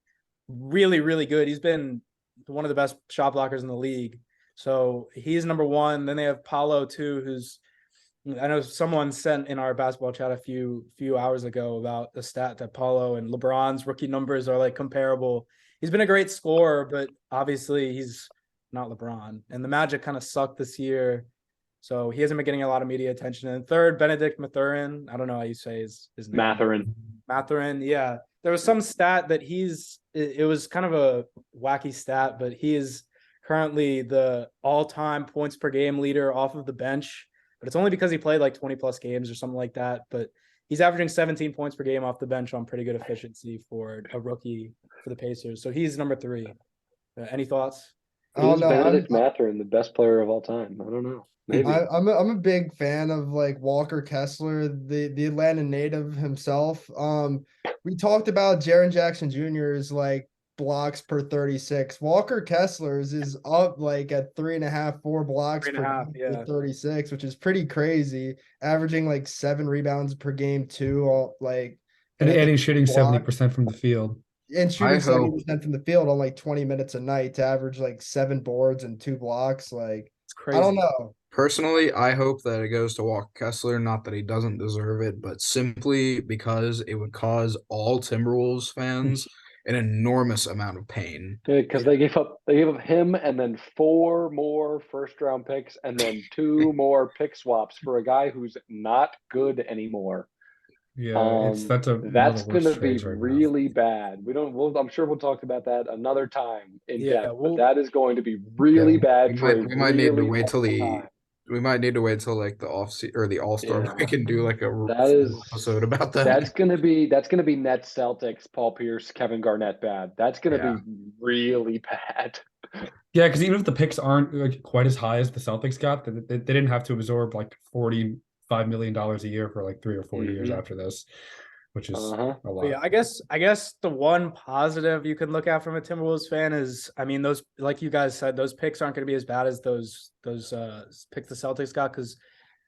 really, really good. He's been one of the best shot blockers in the league. So he's number one. Then they have Paolo too, who's, I know someone sent in our basketball chat a few hours ago about the stat that Paolo and LeBron's rookie numbers are like comparable. He's been a great scorer, but obviously he's not LeBron. And the Magic kind of sucked this year, so he hasn't been getting a lot of media attention. And third, Benedict Mathurin. I don't know how you say his name. Mathurin. Yeah, there was some stat that it was kind of a wacky stat, but he is currently the all-time points per game leader off of the bench. But it's only because he played like 20 plus games or something like that. But he's averaging 17 points per game off the bench on pretty good efficiency for a rookie for the Pacers. So he's number 3. Any thoughts? Is Benedict Mathurin the best player of all time? I don't know. Maybe. I'm a big fan of like Walker Kessler, the Atlanta native himself. We talked about Jaren Jackson Jr.'s like blocks per 36. Walker Kessler's is up like at 3.5, 4 blocks per 36, which is pretty crazy. Averaging like 7 rebounds per game too. And he's shooting 70% from the field. And shooting 70% from the field on like 20 minutes a night to average like 7 boards and 2 blocks. Like, it's crazy. I don't know. Personally, I hope that it goes to Walker Kessler, not that he doesn't deserve it, but simply because it would cause all Timberwolves fans an enormous amount of pain. Because they gave up him and then 4 more first-round picks and then 2 more pick swaps for a guy who's not good anymore. Yeah, that's going to be really bad. I'm sure we'll talk about that another time in depth. But that is going to be really bad. We might need to wait till like the off-season or the All-Star break and do like a episode about that. That's gonna be Nets Celtics, Paul Pierce, Kevin Garnett bad. That's gonna be really bad. Yeah, because even if the picks aren't like quite as high as the Celtics got, they didn't have to absorb like $45 million a year for like 3 or 4 years after this, which is a lot. Yeah, I guess the one positive you can look at from a Timberwolves fan is, I mean, those, like you guys said, those picks aren't going to be as bad as those picks the Celtics got, because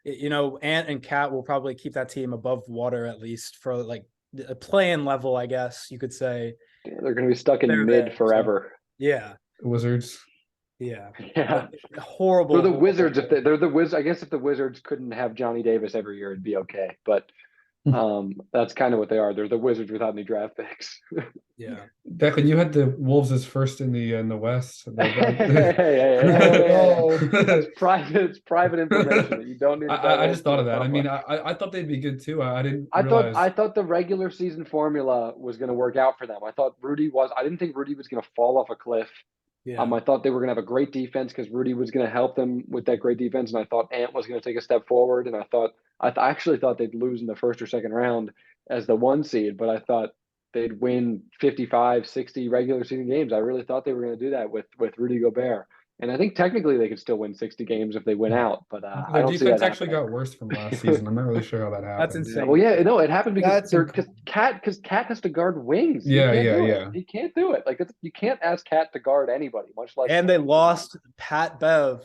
Ant and Cat will probably keep that team above water at least for like a play-in level, I guess you could say. Yeah, they're going to be stuck in mid forever. So, yeah, the Wizards. Yeah. Horrible. They're the Wizards. They're the Wizards, I guess if the Wizards couldn't have Johnny Davis every year, it'd be okay. But that's kind of what they are. They're the Wizards without any draft picks. Yeah. Declan, you had the Wolves as first in the West. It's private information that you don't need. I just thought of that. I mean, I thought they'd be good too. I thought the regular season formula was going to work out for them. I didn't think Rudy was going to fall off a cliff. Yeah. I thought they were going to have a great defense because Rudy was going to help them with that great defense, and I thought Ant was going to take a step forward. And I actually thought they'd lose in the first or second round as the 1 seed, but I thought they'd win 55, 60 regular season games. I really thought they were going to do that with Rudy Gobert. And I think technically they could still win 60 games if they win out, but their defense actually got worse from last season. I'm not really sure how that happened. That's insane. Well, yeah, no, it happened because Cat has to guard wings. Yeah. He can't do it. Like you can't ask Cat to guard anybody, much less. And they lost Pat Bev.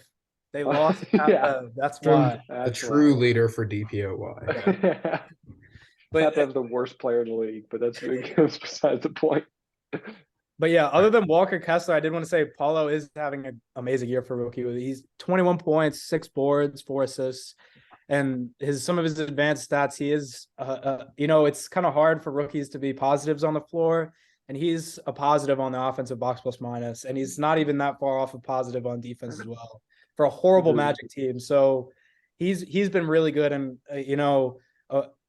They lost Pat Bev. That's why. The true leader for DPOY. But Pat Bev's the worst player in the league, but that's besides the point. But yeah, other than Walker Kessler, I did want to say Paolo is having an amazing year for rookie. He's 21 points, 6 boards, 4 assists, and some of his advanced stats. He is, it's kind of hard for rookies to be positives on the floor, and he's a positive on the offensive box plus minus, and he's not even that far off of positive on defense as well for a horrible Magic team. So he's been really good, and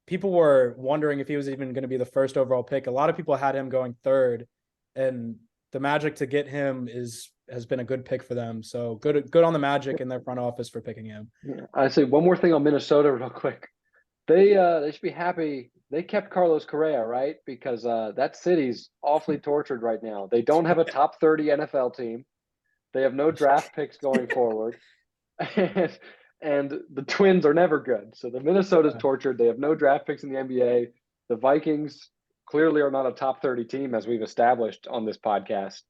people were wondering if he was even going to be the first overall pick. A lot of people had him going 3rd. And the Magic to get him has been a good pick for them. So good on the Magic and their front office for picking him. Yeah. I say one more thing on Minnesota real quick. They should be happy they kept Carlos Correa, right? Because that city's awfully tortured right now. They don't have a top 30 NFL team. They have no draft picks going forward. And the Twins are never good. So the Minnesota's tortured. They have no draft picks in the NBA. The Vikings clearly are not a top 30 team, as we've established on this podcast.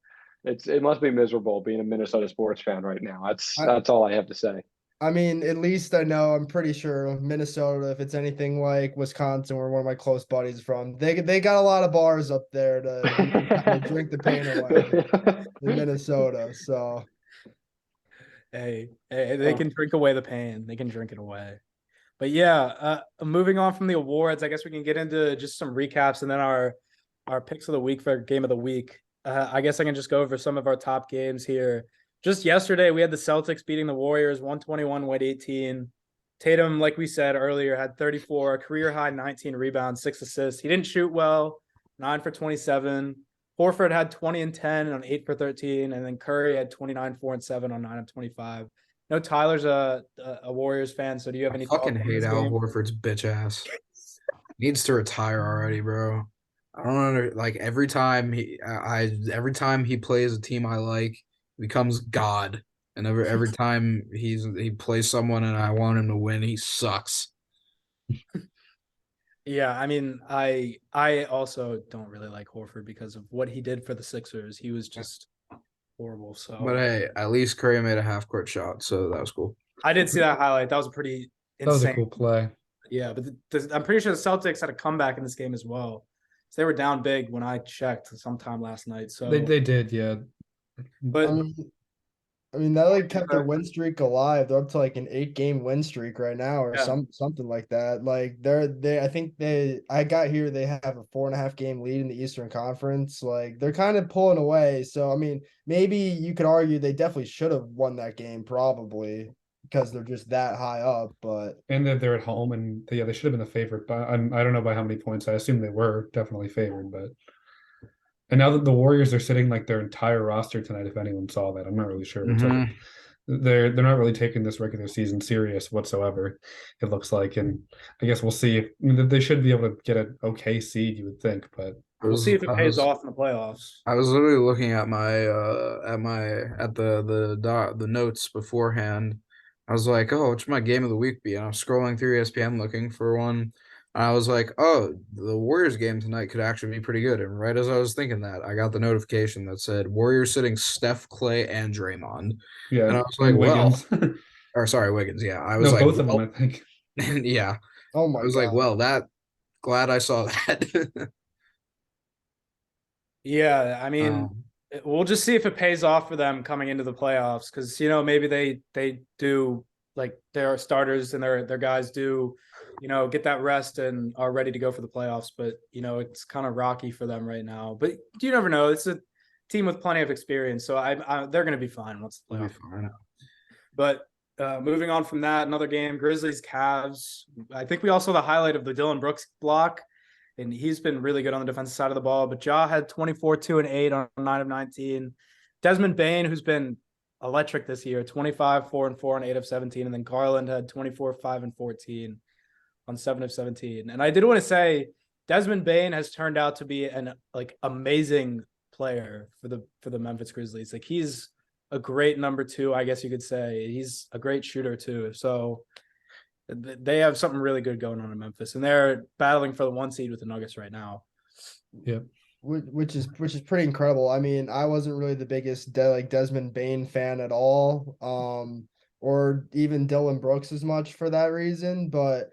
It must be miserable being a Minnesota sports fan right now. That's all I have to say. I mean, at least I know, I'm pretty sure Minnesota, if it's anything like Wisconsin, where one of my close buddies from, they got a lot of bars up there to kind of drink the pain away in Minnesota. So Hey, they can drink away the pain. They can drink it away. But yeah, moving on from the awards, I guess we can get into just some recaps and then our picks of the week for game of the week. I guess I can just go over some of our top games here. Just yesterday, we had the Celtics beating the Warriors 121-118. Tatum, like we said earlier, had 34, a career high 19 rebounds, 6 assists. He didn't shoot well, 9 for 27. Horford had 20 and 10 on 8 for 13, and then Curry had 29, 4 and 7 on 9 of 25. No, Tyler's a Warriors fan, so do you have any Fucking thoughts on hate this Al game? Horford's bitch ass. Needs to retire already, bro. I don't know. Like every time every time he plays a team I like, becomes God. And every time he plays someone and I want him to win, he sucks. Yeah, I mean, I also don't really like Horford because of what he did for the Sixers. He was just horrible. But So hey, at least Curry made a half court shot, so that was cool. I did see that highlight. That was a pretty That was a insane. cool play. Yeah, but I'm pretty sure the Celtics had a comeback in this game as well. So they were down big when I checked sometime last night. So They did, yeah. but I mean that like kept their win streak alive. They're up to like an 8-game win streak right now, or Yeah. something like that. Like I think I got here. They have a 4.5-game lead in the Eastern Conference. Like they're kind of pulling away. So I mean, maybe you could argue they definitely should have won that game, probably because they're just that high up. But And they're at home, and they should have been the favorite. But I don't know by how many points. I assume they were definitely favored. But and now that the Warriors are sitting like their entire roster tonight, if anyone saw that, I'm not really sure. It's like they're not really taking this regular season serious whatsoever. It looks like, and I guess we'll see. I mean, they should be able to get an okay seed, you would think, but we'll see if it pays off in the playoffs. I was literally looking at the notes beforehand. I was like, oh, what's my game of the week be? And I was scrolling through ESPN looking for one. And I was like, oh, the Warriors game tonight could actually be pretty good. And right as I was thinking that, I got the notification that said Warriors sitting Steph, Clay, and Draymond. yeah, And I was like, Wiggins. well, or sorry, Wiggins. Yeah. I was No, like, both of them, well, I think. yeah. oh I my was like, god, well, glad I saw that. Yeah, I mean, Um, we'll just see if it pays off for them coming into the playoffs because maybe they do like their starters and their guys do get that rest and are ready to go for the playoffs. But it's kind of rocky for them right now. But you never know. It's a team with plenty of experience, so they're going to be fine once the it'll playoffs. be fine. But moving on from that, another game, Grizzlies Cavs. I think we all saw the highlight of the Dylan Brooks block. And he's been really good on the defensive side of the ball. But Ja had 24, 2 and 8 on 9 of 19. Desmond Bane, who's been electric this year, 25, 4 and 4 on 8 of 17. And then Garland had 24, 5 and 14 on 7 of 17. And I did want to say Desmond Bane has turned out to be an amazing player for the Memphis Grizzlies. Like he's a great number 2, I guess you could say. He's a great shooter too. So they have something really good going on in Memphis, and they're battling for the 1 seed with the Nuggets right now. Yep. which is pretty incredible. I mean, I wasn't really the biggest Desmond Bane fan at all, or even Dylan Brooks as much for that reason. But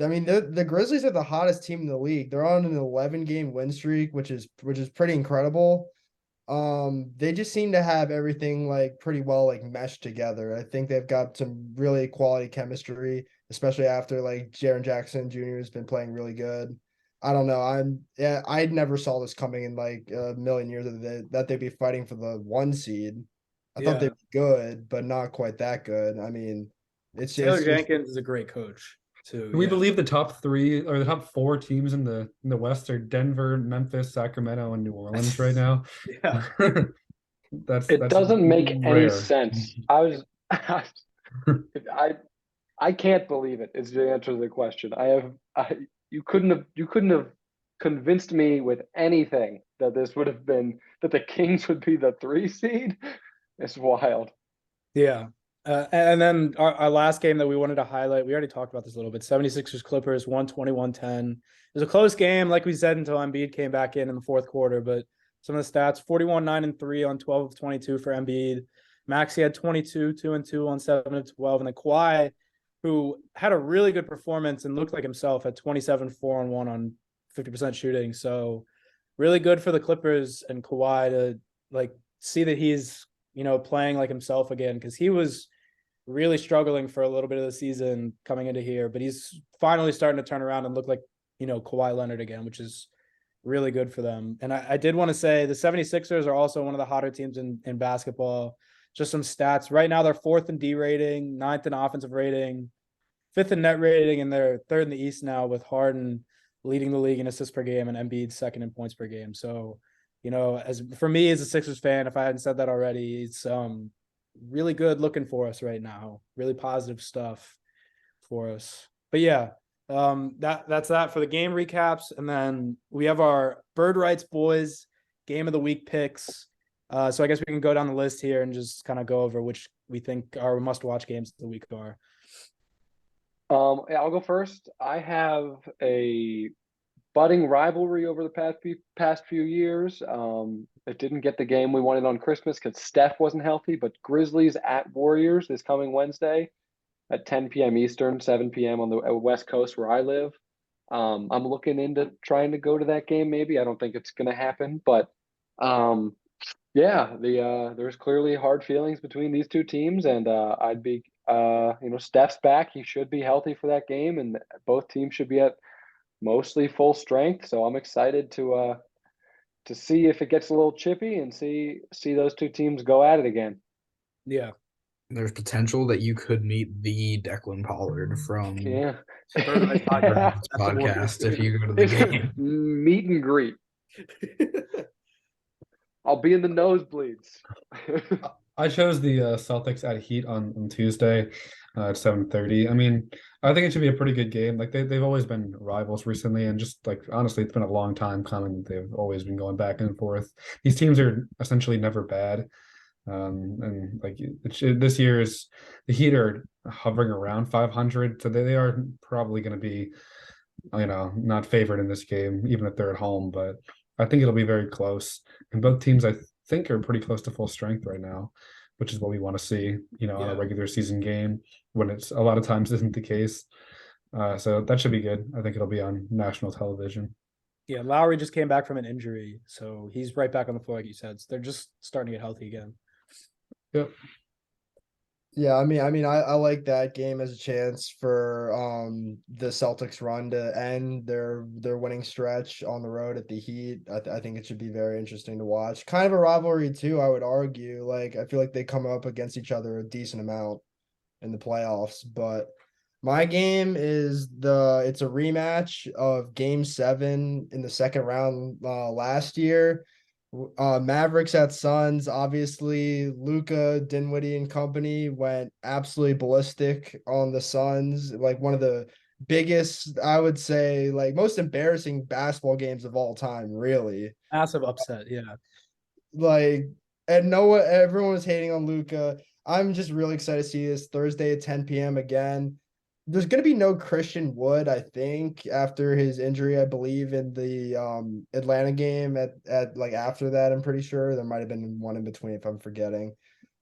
I mean, the Grizzlies are the hottest team in the league. They're on an 11-game win streak, which is pretty incredible. They just seem to have everything like pretty well like meshed together. I think they've got some really quality chemistry, especially after like Jaren Jackson Jr. has been playing really good. I don't know. I never saw this coming in like a million years that they'd be fighting for the 1 seed. I thought they'd be good, but not quite that good. I mean, Taylor Jenkins is a great coach too. We believe the top 3 or the top 4 teams in the West are Denver, Memphis, Sacramento, and New Orleans right now. Yeah. That's doesn't make rare. any sense. I can't believe it is the answer to the question. You couldn't have convinced me with anything that this would have been that the Kings would be the 3 seed. It's wild. Yeah. And then our last game that we wanted to highlight, we already talked about this a little bit. 76ers Clippers 121-10. It was a close game, like we said, until Embiid came back in the fourth quarter. But some of the stats: 41, 9 and 3 on 12 of 22 for Embiid, Maxey had 22, 2-2 on 7 of 12, and then Kawhi, who had a really good performance and looked like himself, at 27, 4-on-1 on 50% shooting. So really good for the Clippers and Kawhi to like see that he's, playing like himself again, because he was really struggling for a little bit of the season coming into here, but he's finally starting to turn around and look like, Kawhi Leonard again, which is really good for them. And I did want to say the 76ers are also one of the hotter teams in basketball. Just some stats. Right now, they're 4th in D rating, 9th in offensive rating, 5th in net rating, and they're 3rd in the East now, with Harden leading the league in assists per game and Embiid 2nd in points per game. So, as for me as a Sixers fan, if I hadn't said that already, it's really good looking for us right now. Really positive stuff for us. But yeah, that's that for the game recaps, and then we have our Bird Rights Boys game of the week picks. So I guess we can go down the list here and just kind of go over which we think our must-watch games of the week are. Yeah, I'll go first. I have a budding rivalry over the past few years. It didn't get the game we wanted on Christmas because Steph wasn't healthy, but Grizzlies at Warriors this coming Wednesday at 10 p.m. Eastern, 7 p.m. on the West Coast where I live. I'm looking into trying to go to that game. Maybe I don't think it's going to happen, but yeah, there's clearly hard feelings between these two teams, and I'd be Steph's back. He should be healthy for that game, and both teams should be at mostly full strength. So I'm excited to see if it gets a little chippy and see those two teams go at it again. Yeah. There's potential that you could meet the Declan Pollard from podcast if you go to the game. Meet and greet. I'll be in the nosebleeds. I chose the Celtics at Heat on Tuesday at 7:30. I mean, I think it should be a pretty good game. Like they've always been rivals recently, and just like honestly, it's been a long time coming. They've always been going back and forth. These teams are essentially never bad. And like this year's the Heat are hovering around 500, so they are probably going to be, not favored in this game, even if they're at home. But I think it'll be very close. And both teams, I think, are pretty close to full strength right now, which is what we want to see, on a regular season game when it's a lot of times isn't the case. So that should be good. I think it'll be on national television. Yeah, Lowry just came back from an injury, so he's right back on the floor, like you said. So they're just starting to get healthy again. Yep. Yeah, I like that game as a chance for the Celtics run to end their winning stretch on the road at the Heat. I think it should be very interesting to watch. Kind of a rivalry too, I would argue. Like I feel like they come up against each other a decent amount in the playoffs. But my game is it's a rematch of Game 7 in the second round last year. Mavericks at Suns, obviously Luka, Dinwiddie and company went absolutely ballistic on the Suns. Like one of the biggest, I would say, like most embarrassing basketball games of all time, really. Massive upset, yeah. Like, and everyone was hating on Luka. I'm just really excited to see this Thursday at 10 p.m. again. There's going to be no Christian Wood, I think, after his injury, I believe, in the Atlanta game at like after that, I'm pretty sure. There might have been one in between if I'm forgetting.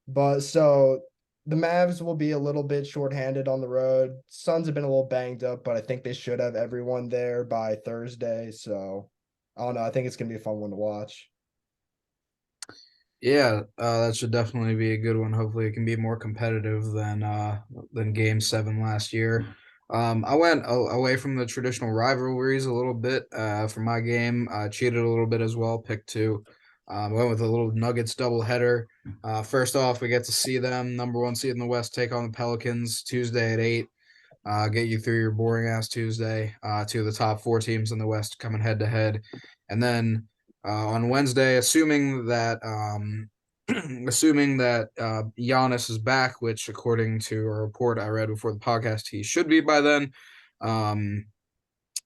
But so the Mavs will be a little bit shorthanded on the road. Suns have been a little banged up, but I think they should have everyone there by Thursday. So I don't know. I think it's going to be a fun one to watch. Yeah, that should definitely be a good one. Hopefully, it can be more competitive than Game 7 last year. I went away from the traditional rivalries a little bit for my game. I cheated a little bit as well. Picked two. Went with a little Nuggets doubleheader. First off, we get to see them, number 1 seed in the West, take on the Pelicans Tuesday at 8. Get you through your boring ass Tuesday. Two of the top 4 teams in the West coming head to head, and then. On Wednesday, assuming that Giannis is back, which according to a report I read before the podcast, he should be by then.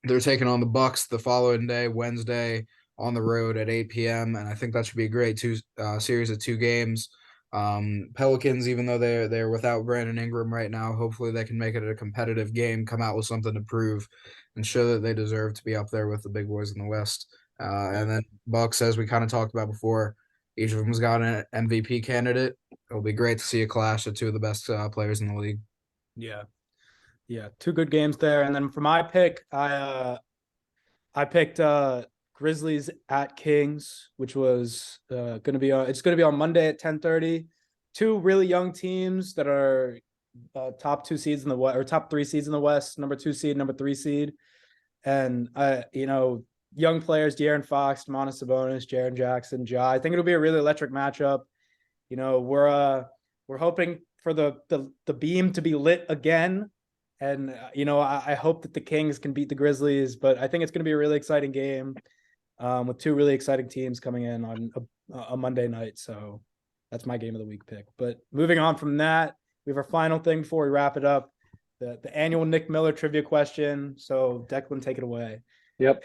They're taking on the Bucks the following day, Wednesday, on the road at 8 p.m. And I think that should be a great series of 2 games. Pelicans, even though they're without Brandon Ingram right now, hopefully they can make it a competitive game, come out with something to prove, and show that they deserve to be up there with the big boys in the West. And then Bucks, as we kind of talked about before, Each of them's got an MVP candidate. It'll be great to see a clash of two of the best players in the league. Yeah. Yeah. Two good games there. And then for my pick, I picked Grizzlies at Kings, which was gonna be on Monday at 10:30. Two really young teams that are top 2 seeds in the West, or top 3 seeds in the West, number 2 seed, number 3 seed. And young players, De'Aaron Fox, Domantas Sabonis, Jaren Jackson, Ja. I think it'll be a really electric matchup. We're hoping for the beam to be lit again. And I hope that the Kings can beat the Grizzlies, but I think it's going to be a really exciting game with two really exciting teams coming in on a Monday night. So that's my game of the week pick. But moving on from that, we have our final thing before we wrap it up, the annual Nick Miller trivia question. So Declan, take it away. Yep.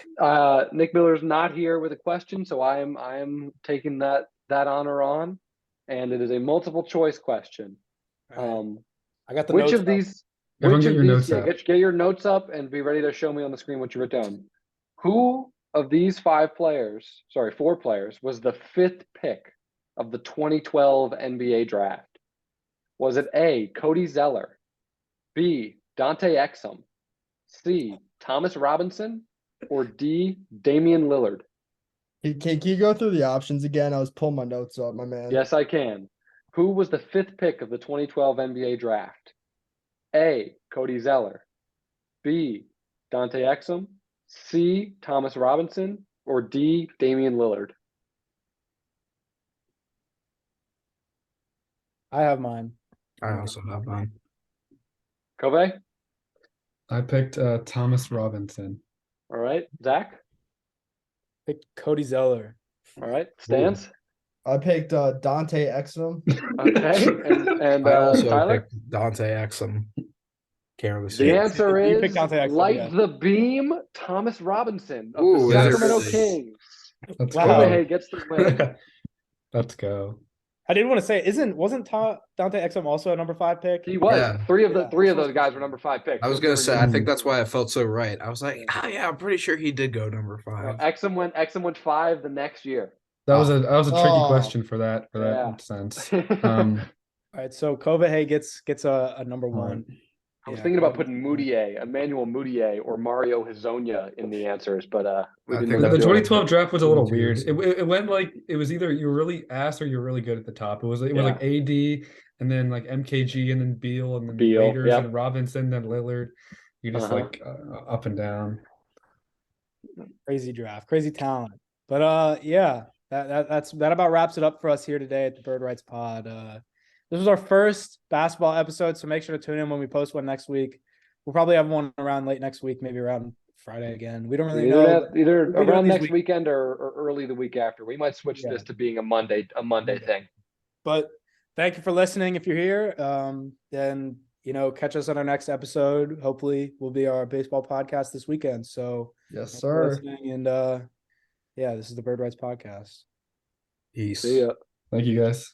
Nick Miller's not here with a question, so I am taking that honor on, and it is a multiple choice question. Right. I got the which notes of these Everyone Which get of your these, notes out. get your notes up and be ready to show me on the screen what you wrote down. Who of these four players, was the 5th pick of the 2012 NBA draft? Was it A, Cody Zeller, B, Dante Exum, C, Thomas Robinson, or D, Damian Lillard? Can you go through the options again? I was pulling my notes up, my man. Yes, I can. Who was the 5th pick of the 2012 NBA draft? A, Cody Zeller, B, Dante Exum, C, Thomas Robinson, or D, Damian Lillard? I have mine. I also have mine. Kobe? I picked Thomas Robinson. All right. Zach? Pick Cody Zeller. All right. Stans? I picked Dante Exum. Okay. And I also Tyler? picked Dante Exum. Can't really see The it. answer You is picked Dante Exum, like yeah. the beam, Thomas Robinson of Ooh, the yes. Sacramento really? Kings. Let's Wow. Kobe go. gets the win. Let's go. I didn't want to say, wasn't Dante Exum also a number 5 pick? He was. Yeah. Three of Yeah, those guys were number 5 picks. I was They gonna were say, good. I think that's why I felt so right. I was like, yeah, I'm pretty sure he did go number 5. Exum went 5 the next year. That was a tricky Oh. question for that Yeah. sense. All right, so Kobe gets a number 1. I was Yeah, thinking about Kobe putting gets a Emmanuel Mudiay, or Mario Hezonja in the answers, but we I didn't think end up The that's doing it. 2012 draft was a little weird. Too. It went like it was either you were really ass or you were really good at the top. It was like AD and then like MKG and then Beal and then Waiters yep. and Robinson then Lillard. You just like up and down. crazy draft, crazy talent. But yeah, that about wraps it up for us here today at the Bird Rights Pod. This was our first basketball episode, so make sure to tune in when we post one next week. We'll probably have one around late next week, maybe around Friday again. We don't really know. Either we're doing around these next weekend or early the week after. We might switch this to being a Monday thing. But thank you for listening. If you're here, then catch us on our next episode. Hopefully, will be our baseball podcast this weekend. So Yes, thanks for sir. listening, and yeah, this is the Bird Rights Podcast. Peace. See ya. Thank you guys.